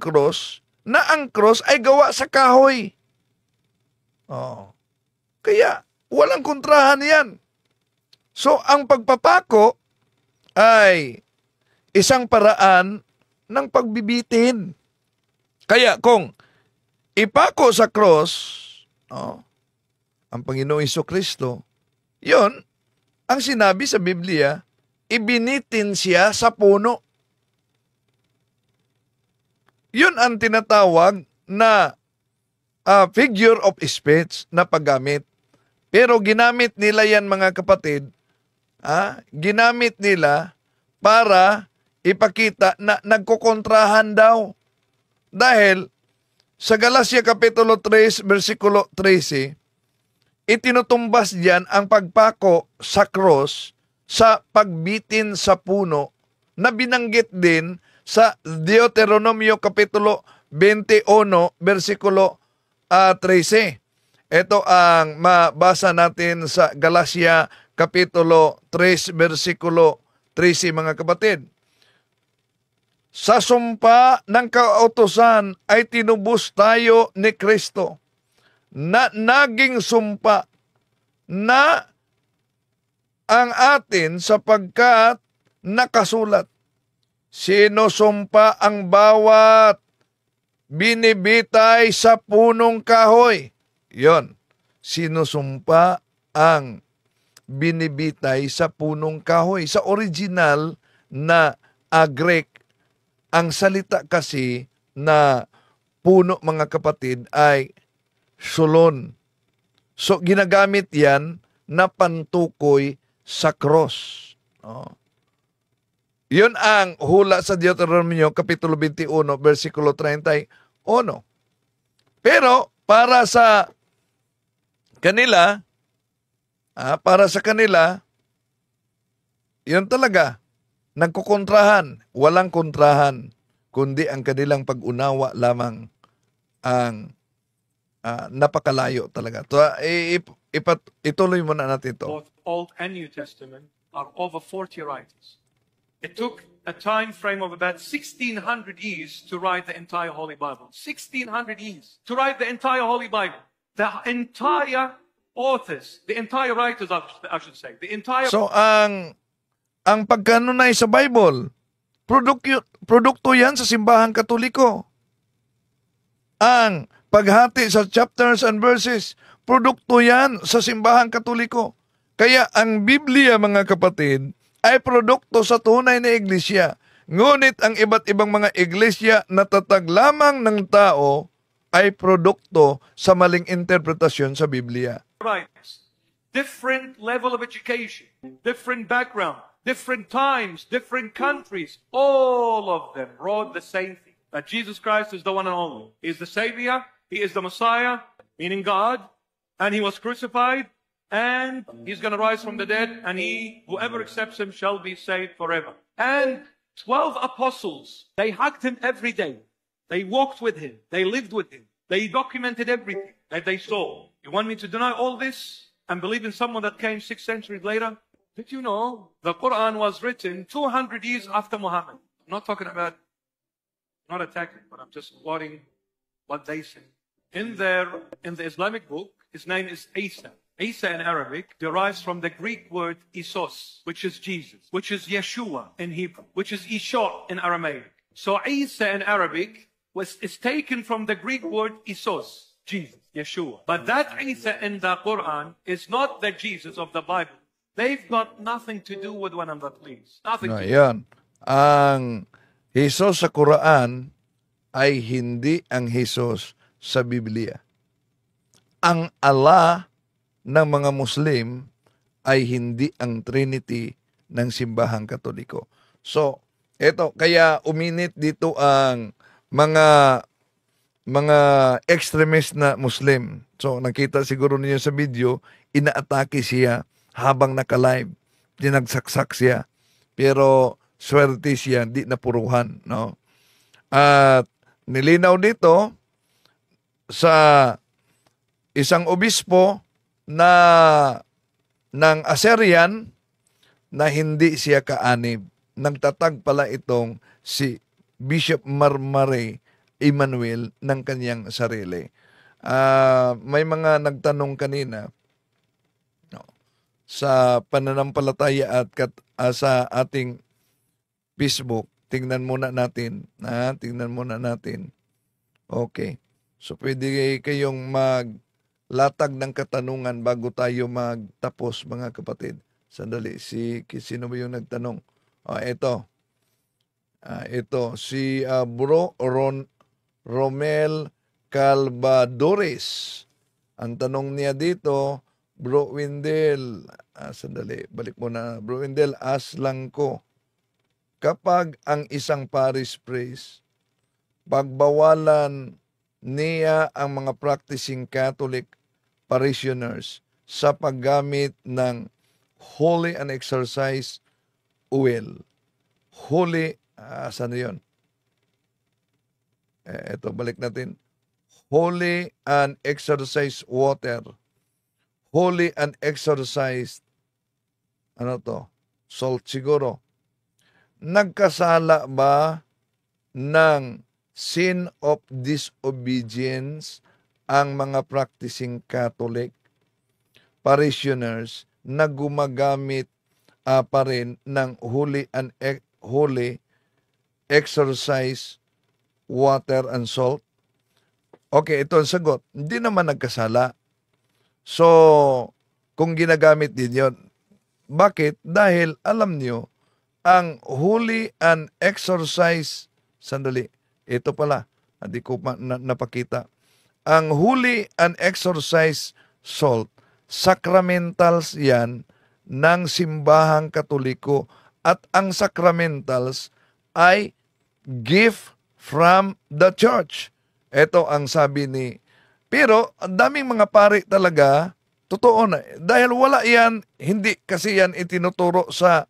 cross, na ang cross ay gawa sa kahoy. Oh. Kaya, walang kontrahan yan. So, ang pagpapako ay isang paraan ng pagbibitin. Kaya, kung ipako sa cross, ang Panginoong Jesucristo, yon ang sinabi sa Biblia, ibinitin siya sa puno. Yun ang tinatawag na figure of speech na paggamit. Pero ginamit nila yan, mga kapatid, ginamit nila para ipakita na nagkukontrahan daw. Dahil sa Galatia Kapitulo 3, versikulo 13, itinutumbas diyan ang pagpako sa cross sa pagbitin sa puno na binanggit din sa Deuteronomio Kapitulo 21, versikulo 13. Ito ang mabasa natin sa Galatia Kapitulo 3, versikulo 13, mga kapatid. Sa sumpa ng kautusan ay tinubos tayo ni Kristo na naging sumpa na ang atin sapagkat nakasulat. Sinusumpa ang bawat binibitay sa punong kahoy. Yon, sinusumpa ang binibitay sa punong kahoy. Sa original na Greek, ang salita kasi na puno, mga kapatid, ay sulon. So, ginagamit yan na pantukoy sa cross. Yun ang hula sa Deuteronomio Kapitulo 21, versikulo 31. Pero, para sa kanila, yun talaga, nagkukontrahan, walang kontrahan, kundi ang kanilang pag-unawa lamang ang napakalayo talaga. So, ituloy muna natin ito. Both Old and New Testament are over 40 writers. It took a time frame of about 1,600 years to write the entire Holy Bible. 1,600 years to write the entire Holy Bible. The entire authors, the entire writers, I should say, the entire... So, ang pagkanunay sa Bible, produkto yan sa simbahan Katoliko. Ang paghati sa chapters and verses, produkto yan sa simbahan Katoliko. Kaya ang Biblia, mga kapatid, ay produkto sa tunay na iglesia. Ngunit ang iba't ibang mga iglesia na tatag lamang ng tao ay produkto sa maling interpretasyon sa Biblia. writers. different level of education, different background, different times, different countries, all of them wrote the same thing, that Jesus Christ is the one and only. He is the Savior, He is the Messiah, meaning God, and He was crucified, and He's going to rise from the dead, and whoever accepts Him shall be saved forever. And 12 apostles, they hugged Him every day. They walked with Him. They lived with Him. They documented everything that they saw. You want me to deny all this and believe in someone that came 6 centuries later? Did you know the Quran was written 200 years after Muhammad? I'm not talking about, not attacking, but I'm just quoting what they say. In the Islamic book, his name is Isa. Isa in Arabic derives from the Greek word Isos, which is Jesus, which is Yeshua in Hebrew, which is Ishaq in Aramaic. So Isa in Arabic is taken from the Greek word Isos, Jesus, Yeshua. But that Isa in the Quran is not the Jesus of the Bible. They've got nothing to do with one another, please. Nothing to do. Yan. Ang Jesus sa Quran ay hindi ang Jesus sa Biblia. Ang Allah ng mga Muslim ay hindi ang Trinity ng simbahang Katoliko. So, eto, kaya uminit dito ang mga extremist na Muslim. So, nakita siguro niyo sa video, inaatake siya habang naka-live. Dinagsaksak siya. Pero, swerte siya, di napuruhan. No? At nilinaw dito sa isang obispo ng Assyrian na hindi siya kaanib. Nagtatag pala itong si Bishop Marmare Emmanuel ng kanyang sarili. May mga nagtanong kanina sa pananampalataya at sa ating Facebook. Tingnan muna natin. Tingnan muna natin. Okay. So, pwede kayong maglatag ng katanungan bago tayo magtapos, mga kapatid. Sandali. Sino ba yung nagtanong? Ito. Ito. Si Bro Romel Calvadores. Ang tanong niya dito, Bro Windel. Sandali. Balik muna. Bro Windel, lang ko. Kapag ang isang parish priest, pagbawalan niya ang mga practicing Catholic parishioners sa paggamit ng holy and exercise oil. Holy, saan yun? Ito, balik natin. Holy and exercise water. Holy and exercise, salt siguro. Nagkasala ba ng sin of disobedience ang mga practicing Catholic parishioners na gumagamit pa rin ng holy exercise water and salt? Okay, ito ang sagot. Hindi naman nagkasala. So, kung ginagamit din yun, bakit? Dahil alam nyo, ang holy and exercise, sandali, ito pala, hindi ko napakita. Ang holy and exercise salt, sacramentals yan ng simbahang Katoliko, at ang sacramentals ay gift from the church. Ito ang sabi ni, pero ang daming mga pari talaga, totoo na, dahil wala yan, hindi kasi yan itinuturo sa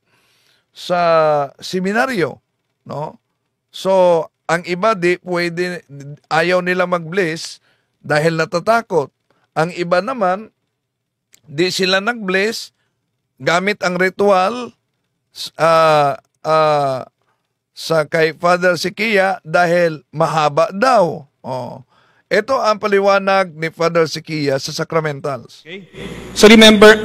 seminaryo, no? So, ang iba di pwede, ayaw nila mag-bless dahil natatakot. Ang iba naman, di sila nag-bless gamit ang ritual sa kay Father Sikia dahil mahaba daw. Ito ang paliwanag ni Father Sikia sa sacramentals. Okay. So remember,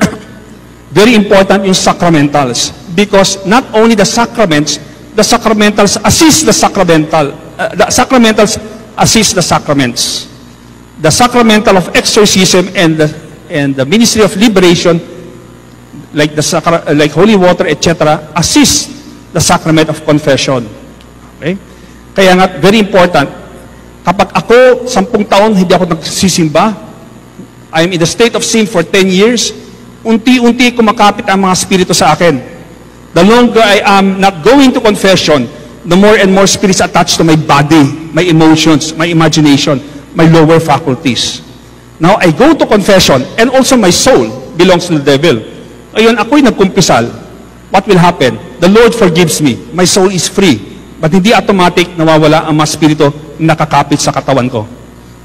very important yung sacramentals because not only the sacramentals assist the sacramental. The sacramentals assist the sacraments. The sacramental of exorcism and the ministry of liberation, like holy water, etc., assist the sacrament of confession. Okay? Kaya nga, very important. Kapag ako, 10 taon, hindi ako nagsisimba, I'm in the state of sin for 10 years, unti-unti kumakapit ang mga spirito sa akin. The longer I am not going to confession, the more and more spirits attached to my body, my emotions, my imagination, my lower faculties. Now, I go to confession, and also my soul belongs to the devil. Ayun, ako'y nagkumpisal. What will happen? The Lord forgives me. My soul is free. But hindi automatic nawawala ang mga spirito na nakakapit sa katawan ko.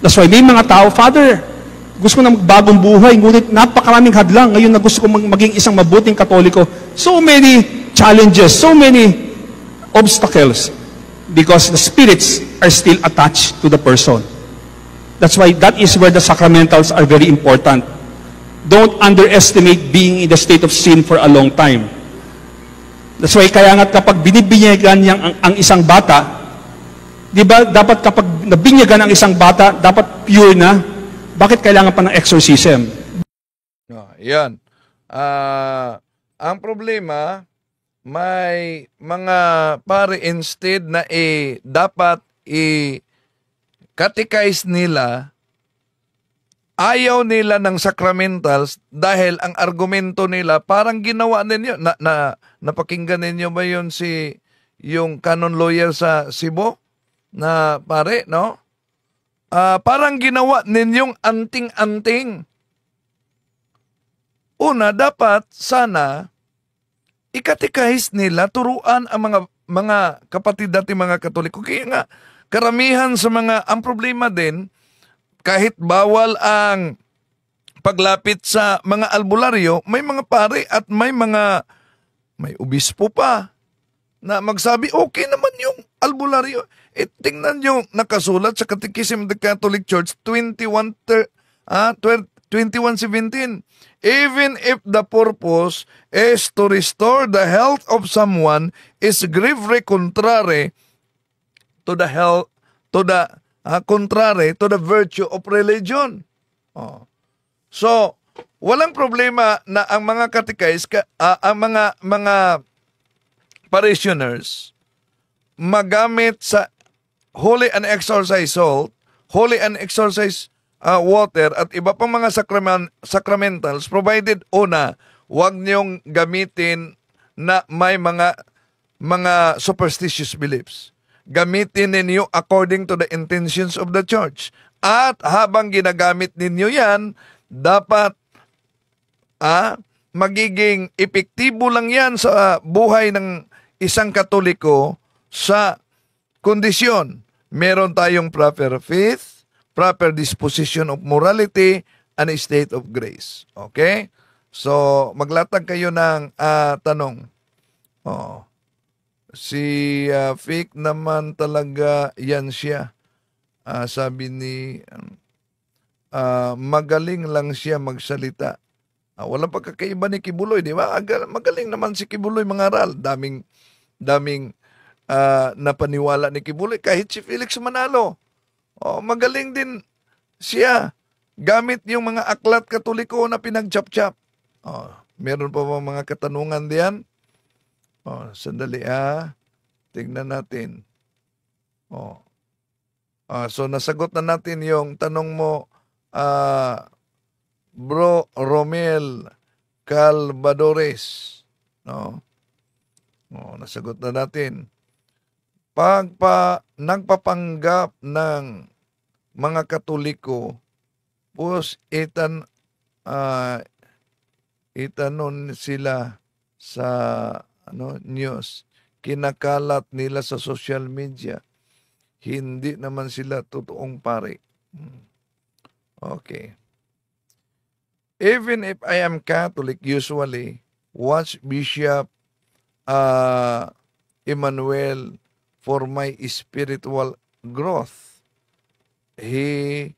That's why may mga tao, Father, gusto ko na magbagong buhay, ngunit napakaraming hadlang. Ngayon na gusto ko maging isang mabuting Katoliko. So many challenges, so many obstacles, because the spirits are still attached to the person. That's why that is where the sacramentals are very important. Don't underestimate being in the state of sin for a long time. That's why kaya nga kapag binibinyagan ang isang bata, di ba dapat kapag nabinyagan ang isang bata, dapat pure na. Bakit kailangan pa ng exorcism? Yan. Ang problema, may mga pare instead na dapat i-catechize nila, ayaw nila ng sacramentals dahil ang argumento nila parang ginawa ninyo. Napakinggan ninyo ba yun yung canon lawyer sa Cebu na pare, no? Parang ginawa ninyong anting-anting. Una, dapat sana ikatikahis nila, turuan ang mga kapatid dati mga Katoliko. Kaya nga, karamihan sa ang problema din, kahit bawal ang paglapit sa mga albularyo, may mga pare at may obispo pa na magsabi, okay naman yung albularyo. Tingnan nyo, nakasulat sa Catechism of the Catholic Church 21:17. Even if the purpose is to restore the health of someone, is gravely contrary to the virtue of religion. So, walang problema na ang mga catechists, ang mga parishioners magamit sa holy and exorcised salt, holy and exorcised water at iba pang mga sacramentals, provided una, huwag niyong gamitin na may mga superstitious beliefs. Gamitin ninyo according to the intentions of the church. At habang ginagamit ninyo yan, dapat magiging epektibo lang yan sa buhay ng isang Katoliko sa kondisyon. Meron tayong proper faith, proper disposition of morality, and a state of grace. Okay? So, maglatag kayo ng tanong. Si Fake naman talaga yan siya. Sabi ni, magaling lang siya magsalita. Walang pagkakaiba ni Kibuloy, di ba? Magaling naman si Kibuloy mangaral. Daming napaniwala ni Kibuloy. Kahit si Felix Manalo. Magaling din siya. Gamit yung mga aklat Katoliko na pinagchap-chap. Meron pa ba mga katanungan diyan? Sandali tignan natin. So nasagot na natin yung tanong mo, Bro Romel Calvadores. No? Nasagot na natin. Nagpapanggap ng mga Katoliko, itanon sila sa news, kinakalat nila sa social media, hindi naman sila totoong pare. Okay. Even if I am Catholic, usually watch Bishop Emmanuel for my spiritual growth. He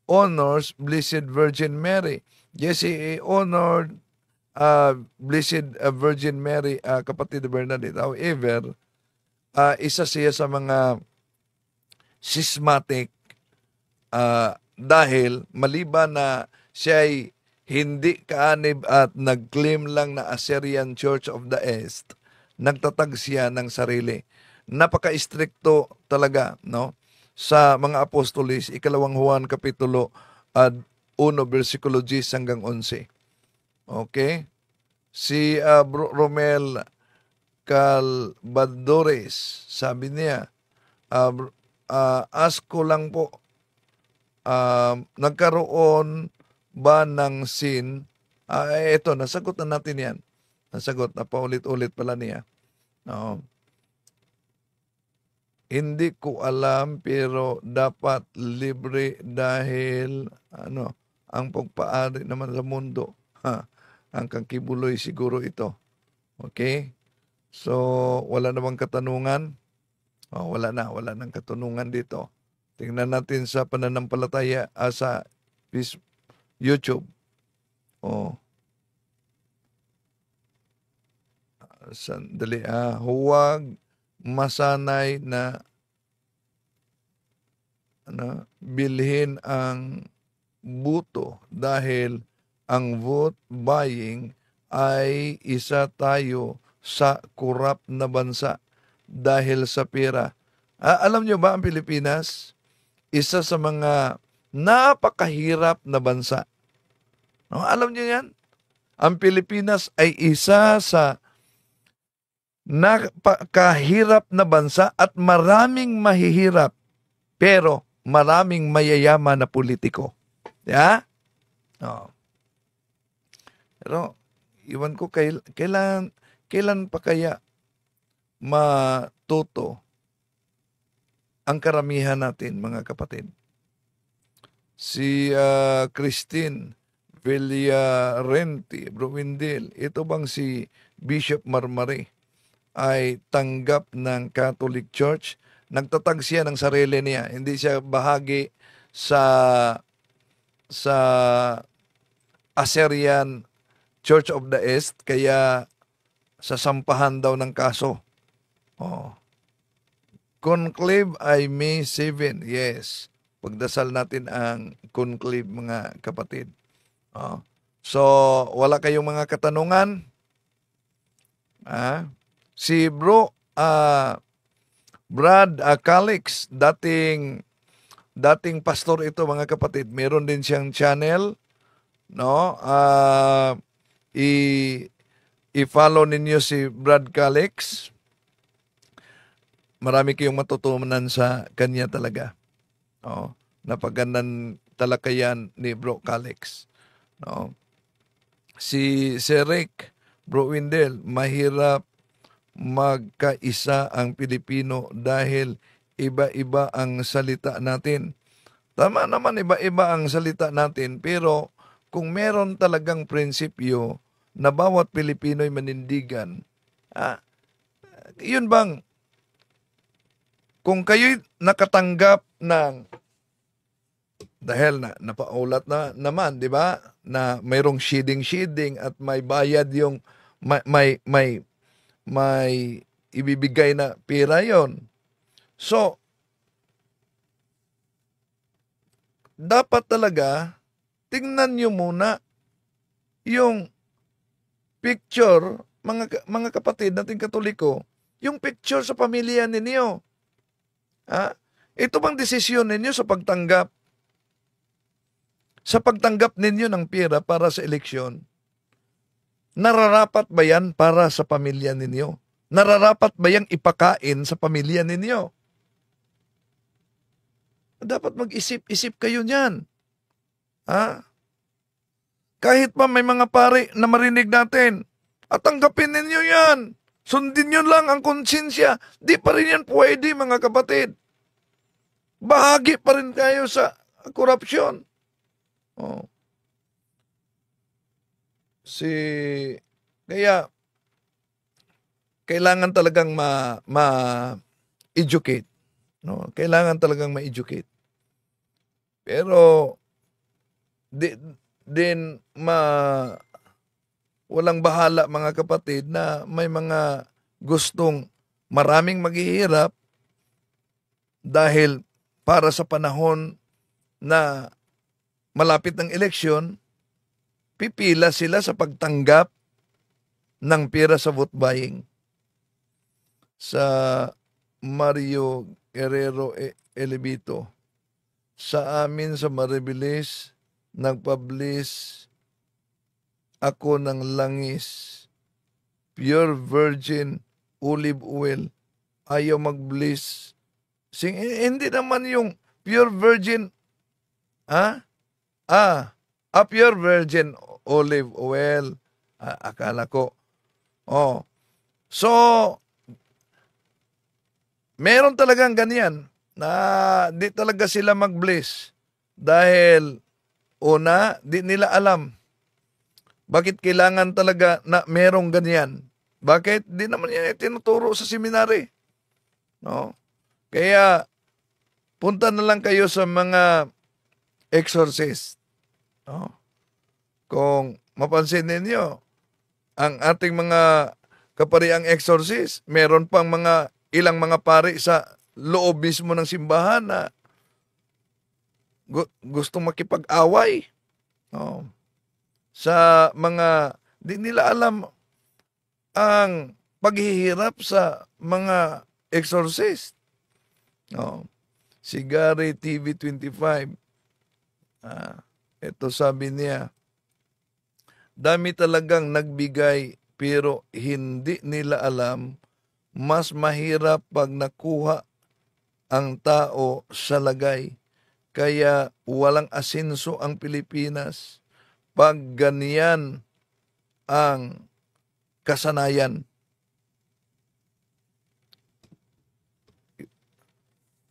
honors Blessed Virgin Mary. Yes, he honored Blessed Virgin Mary, kapatid Bernadette. However, isa siya sa mga schismatic dahil maliban na siya ay hindi kaanib at nag-claim lang na Assyrian Church of the East, nagtatag siya ng sarili. Napaka-istrikto talaga, no? Sa mga apostolis, 2 Juan Kapitulo 1, versikulo 10 hanggang 11. Okay? Si Romel Calvadores, sabi niya, ask ko lang po, nagkaroon ba ng sin? Ito, nasagot na natin yan. Nasagot na paulit-ulit pala niya. No. Hindi ko alam pero dapat libre dahil ang pagpaari naman sa mundo. Ang kangkibuloy siguro ito. Okay? So, wala namang katanungan. Wala nang katanungan dito. Tingnan natin sa pananampalataya sa YouTube. Sandali. Huwag masanay na bilhin ang buto dahil ang vote buying ay isa tayo sa korap na bansa dahil sa pera. Alam nyo ba ang Pilipinas? Isa sa mga napakahirap na bansa. Alam nyo yan? Ang Pilipinas ay isa sa napakahirap na bansa at maraming mahihirap pero maraming mayayaman na politiko. Yeah? Pero iwan ko kailan pa kaya matuto ang karamihan natin, mga kapatid. Si Christine Villarente, Bro Windel, ito bang si Bishop Marmari ay tanggap ng Catholic Church? Nagtatag siya ng sarili niya. Hindi siya bahagi sa Assyrian Church of the East, kaya sasampahan daw ng kaso. Conclave ay May 7. Yes. Pagdasal natin ang conclave, mga kapatid. So, wala kayong mga katanungan? Si Bro Brad Calix, dating pastor ito, mga kapatid. Meron din siyang channel, no? I-follow ninyo si Brad Calix. Marami kayong matutunan sa kanya talaga. Napagandang talakayan ni Bro Calix. Si Rick, Bro Windel, mahirap magkaisa ang Pilipino dahil iba-iba ang salita natin. Tama naman, iba-iba ang salita natin, pero kung meron talagang prinsipyo na bawat Pilipino'y manindigan, yun bang, kung kayo'y nakatanggap ng, dahil napaulat na naman, di ba, na mayroong shading at may bayad yung, may ibibigay na pera yon. So, dapat talaga, tingnan nyo muna yung picture, mga kapatid nating Katoliko, yung picture sa pamilya ninyo. Ito bang desisyon ninyo sa pagtanggap? Sa pagtanggap ninyo ng pera para sa eleksyon, nararapat ba yan para sa pamilya ninyo? Nararapat ba yang ipakain sa pamilya ninyo? Dapat mag-isip-isip kayo niyan. Kahit pa may mga pare na marinig natin, at tanggapin ninyo yan. Sundin nyo lang ang konsensya. Di pa rin yan pwede, mga kapatid. Bahagi pa rin kayo sa korupsyon. Kaya, kailangan talagang ma-educate. No? Kailangan talagang ma-educate. Pero, walang bahala, mga kapatid, na may mga gustong maraming maghihirap dahil para sa panahon na malapit ng eleksyon, pipila sila sa pagtanggap ng pera sa vote buying. Sa Mario Guerrero Elevito, sa amin sa Maribeles, nagpa-bliss ako ng langis, pure virgin olive oil. Ayaw mag-bliss. Hindi naman yung pure virgin, pure virgin olive oil. Akala ko. So, meron talagang ganyan na di talaga sila mag-bliss dahil una, di nila alam bakit kailangan talaga na merong ganyan. Bakit? Di naman yan tinuturo sa seminary. No? Kaya, punta na lang kayo sa mga exorcist. No? Kung mapansin ninyo, ang ating mga kapariang exorcist, meron pang ilang mga pari sa loob mismo ng simbahan na gustong makipag-away. No? Sa mga, di nila alam ang paghihirap sa mga exorcist. No? Si Gary TV25, ito sabi niya, dami talagang nagbigay pero hindi nila alam, mas mahirap pag nakuha ang tao sa lagay. Kaya walang asenso ang Pilipinas pag ganyan ang kasanayan.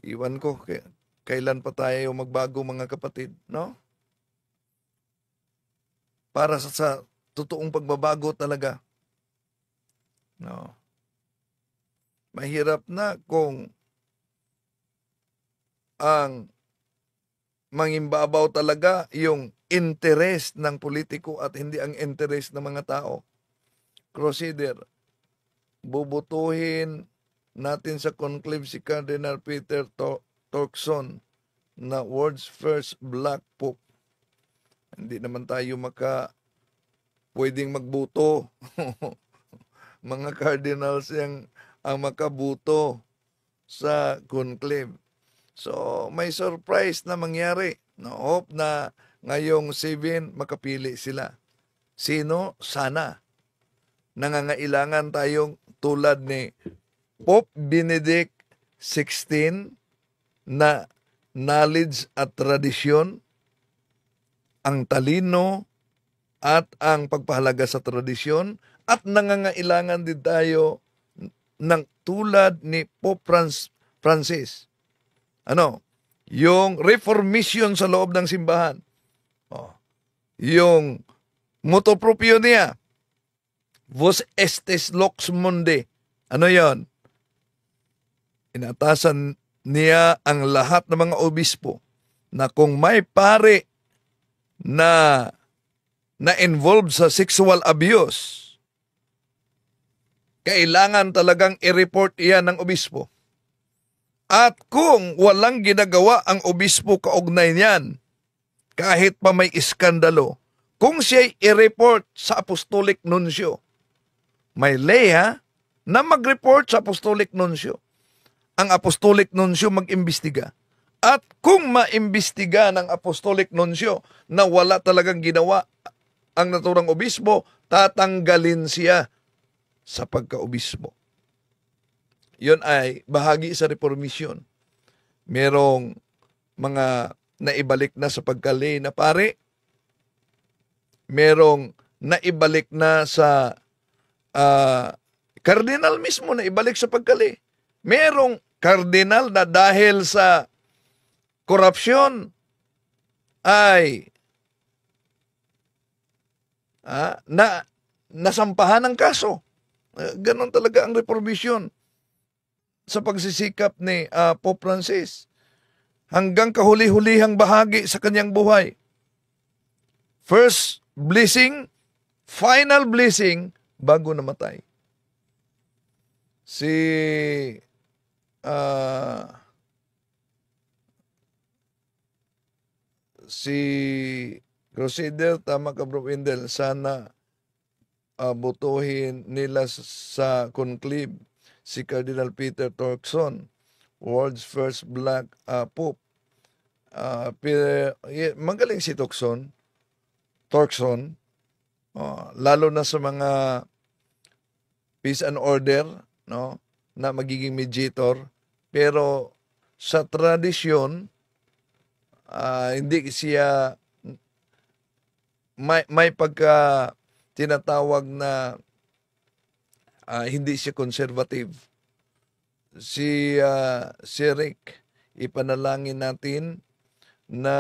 Iwan ko, kailan pa tayo magbago mga kapatid, no? Para sa totoong pagbabago talaga. No. Mahirap na kung ang mangimbabaw talaga yung interest ng politiko at hindi ang interest ng mga tao. Crusader, bubutuhin natin sa conclave si Cardinal Peter Turkson na world's first black pope. Hindi naman tayo pwedeng magbuto. Mga cardinals ang makabuto sa conclave. So, may surprise na mangyari. No, hope na ngayong 7 makapili sila. Sino? Sana. Nangangailangan tayong tulad ni Pope Benedict XVI na knowledge at tradisyon, ang talino at ang pagpahalaga sa tradisyon, at nangangailangan din tayo ng tulad ni Pope Francis. Yung reformation sa loob ng simbahan. Yung motto proprio niya, Vos estes lux mundi. Ano yon? Inatasan niya ang lahat ng mga obispo na kung may pare na involved sa sexual abuse, kailangan talagang i-report iyan ng obispo. At kung walang ginagawa ang obispo kaugnay niyan, kahit pa may iskandalo, kung siya'y i-report sa apostolic nuncio, may leha na mag-report sa apostolic nuncio. Ang apostolic nuncio mag-imbestiga. At kung maimbestiga ng apostolic nuncio na wala talagang ginawa ang naturang obispo, tatanggalin siya sa pagka-obispo. Yun ay bahagi sa reformisyon. Merong mga naibalik na sa pagkali na pare. Merong naibalik na sa kardinal mismo na ibalik sa pagkali. Merong kardinal na dahil sa korupsyon ay nasampahan ng kaso. Ganon talaga ang reformisyon sa pagsisikap ni Pope Francis. Hanggang kahuli-hulihang bahagi sa kanyang buhay. First blessing, final blessing, bago namatay. Si Crusader, tama ka Bro Wendell, sana butuhin nila sa conclave si Cardinal Peter Turkson, world's first black pope. Magaling si Turkson. Turkson, lalo na sa mga peace and order, no, na magiging mediator, pero sa tradisyon, hindi siya may pagka tinatawag na hindi siya conservative. Si Rick, ipanalangin natin na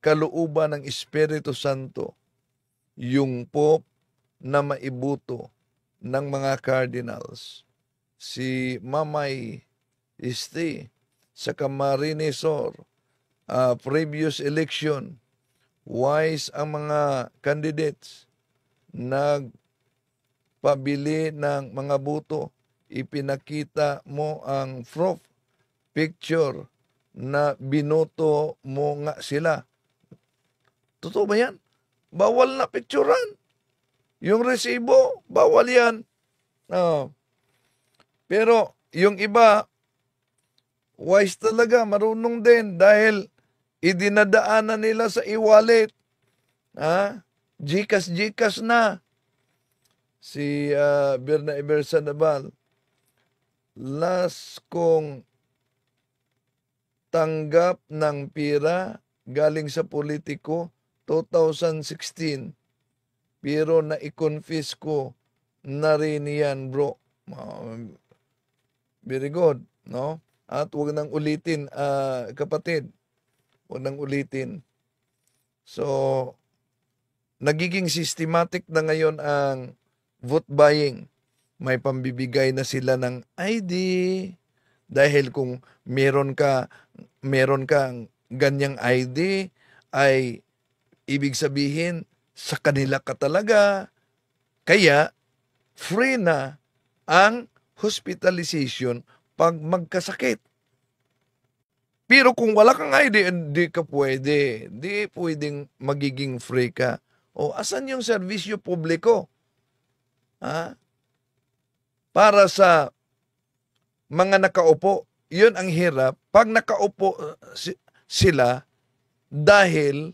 kalooban ng Espiritu Santo yung Pope na maibuto ng mga cardinals. Si Mamay Este sa Camarines-Sur, previous election, wise ang mga candidates, nagpabili ng mga boto, ipinakita mo ang proof picture na binoto mo nga sila. Totoo ba yan? Bawal na picturean. Yung resibo, bawal yan. Pero yung iba, wise talaga, marunong din dahil idinadaanan nila sa e-wallet. Gcash na. Si Berna Ibersanabal, last kong tanggap ng pira galing sa politiko 2016, pero na-confess ko na rin yan, bro. Very good, no? At huwag nang ulitin, kapatid. Huwag nang ulitin. So, nagiging systematic na ngayon ang vote buying. May pambibigay na sila ng ID dahil kung meron kang ganyang ID ay ibig sabihin sa kanila ka talaga. Kaya free na ang hospitalization pag magkasakit. Pero kung wala kang ID, hindi ka pwede. Hindi pwedeng magiging free ka. O asan yung serbisyo publiko? Para sa mga nakaupo, yun ang hirap. Pag nakaupo sila dahil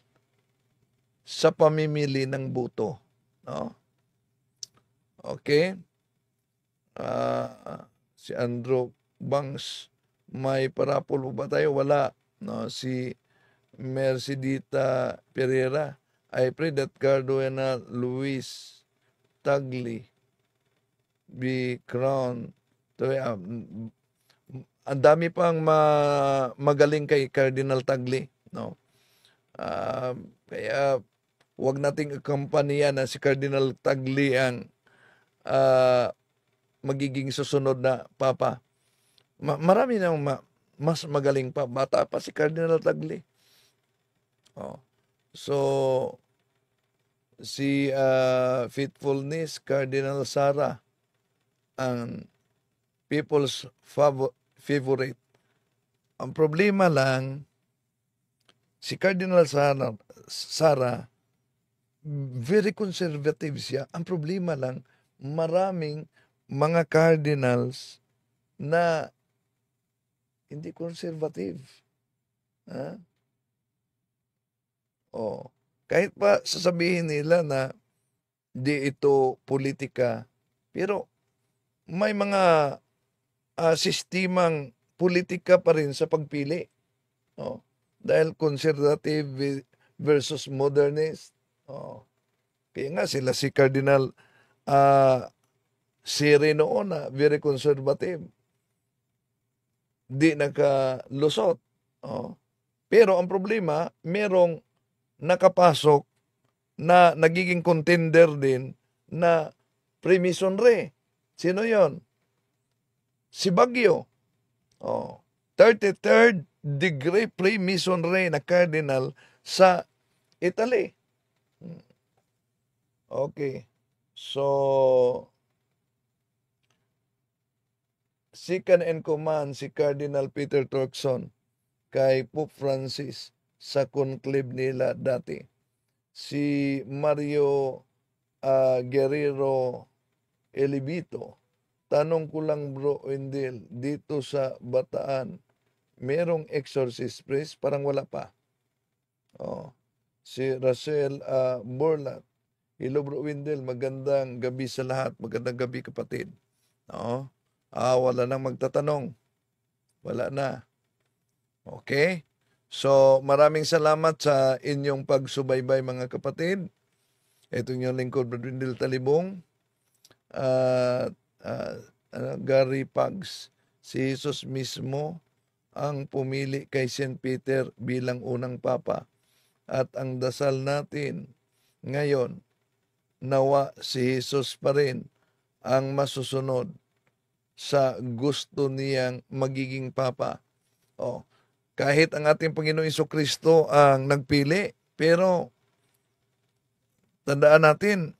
sa pamimili ng boto. No? Okay? Si Andrew Bangs, may parapol ba tayo? Wala. No? Si Mercedita Pereira, I pray that Cardona Luis Tagli be crowned. Ang dami pang magaling kay Cardinal Tagli, no? Kaya wag nating kampanya na si Cardinal Tagli ang magiging susunod na papa. Marami nang mas magaling pa. Bata pa si Cardinal Tagli. So si Faithfulness Cardinal Sara ang people's favorite. Ang problema lang, si Cardinal Sara, very conservative siya. Ang problema lang, maraming mga cardinals na hindi conservative. Kahit pa sasabihin nila na di ito politika, pero may mga sistemang politika pa rin sa pagpili. Dahil conservative versus modernist. Kaya nga sila si Cardinal Siri noon na very conservative. Di nakalusot. Pero ang problema, merong nakapasok na nagiging contender din na Freemasonry. Sino yon? Si Baguio. 33rd degree Freemasonry na cardinal sa Italy. Okay. So, second in command si Cardinal Peter Turkson kay Pope Francis sa conclave nila dati. Si Mario Guerrero Elibito, tanong ko lang bro Wendell, dito sa Bataan, merong exorcist priest? Parang wala pa. si Rachel Borlat. Hello Bro Windel, magandang gabi sa lahat. Magandang gabi kapatid. No? Wala nang magtatanong. Wala na. Okay? So, maraming salamat sa inyong pagsubaybay mga kapatid. Ito yung lingkod, Brother Windel Talibong. Gary Pugs. Si Jesus mismo ang pumili kay St. Peter bilang unang papa. At ang dasal natin ngayon, nawa si Jesus pa rin ang masusunod sa gusto niyang magiging papa. Kahit ang ating Panginoong Jesucristo ang nagpili, pero tandaan natin,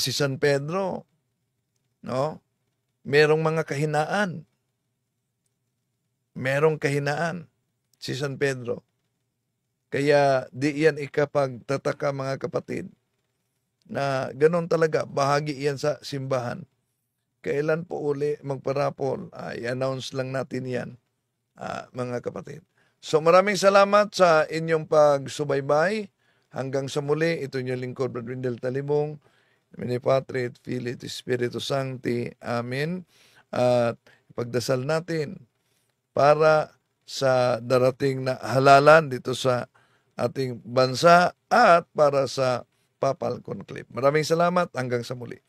si San Pedro, no? Merong mga kahinaan. Merong kahinaan si San Pedro. Kaya di yan ikapagtataka mga kapatid na ganun talaga, bahagi yan sa simbahan. Kailan po uli magparapol? I-announce lang natin yan, mga kapatid. So maraming salamat sa inyong pagsubaybay. Hanggang sa muli, ito yung lingkod, Brother Windel Talibong. Mini Patri et Filii et Spiritus Sancti. Amen. At ipagdasal natin para sa darating na halalan dito sa ating bansa at para sa Papal Conclave. Maraming salamat. Hanggang sa muli.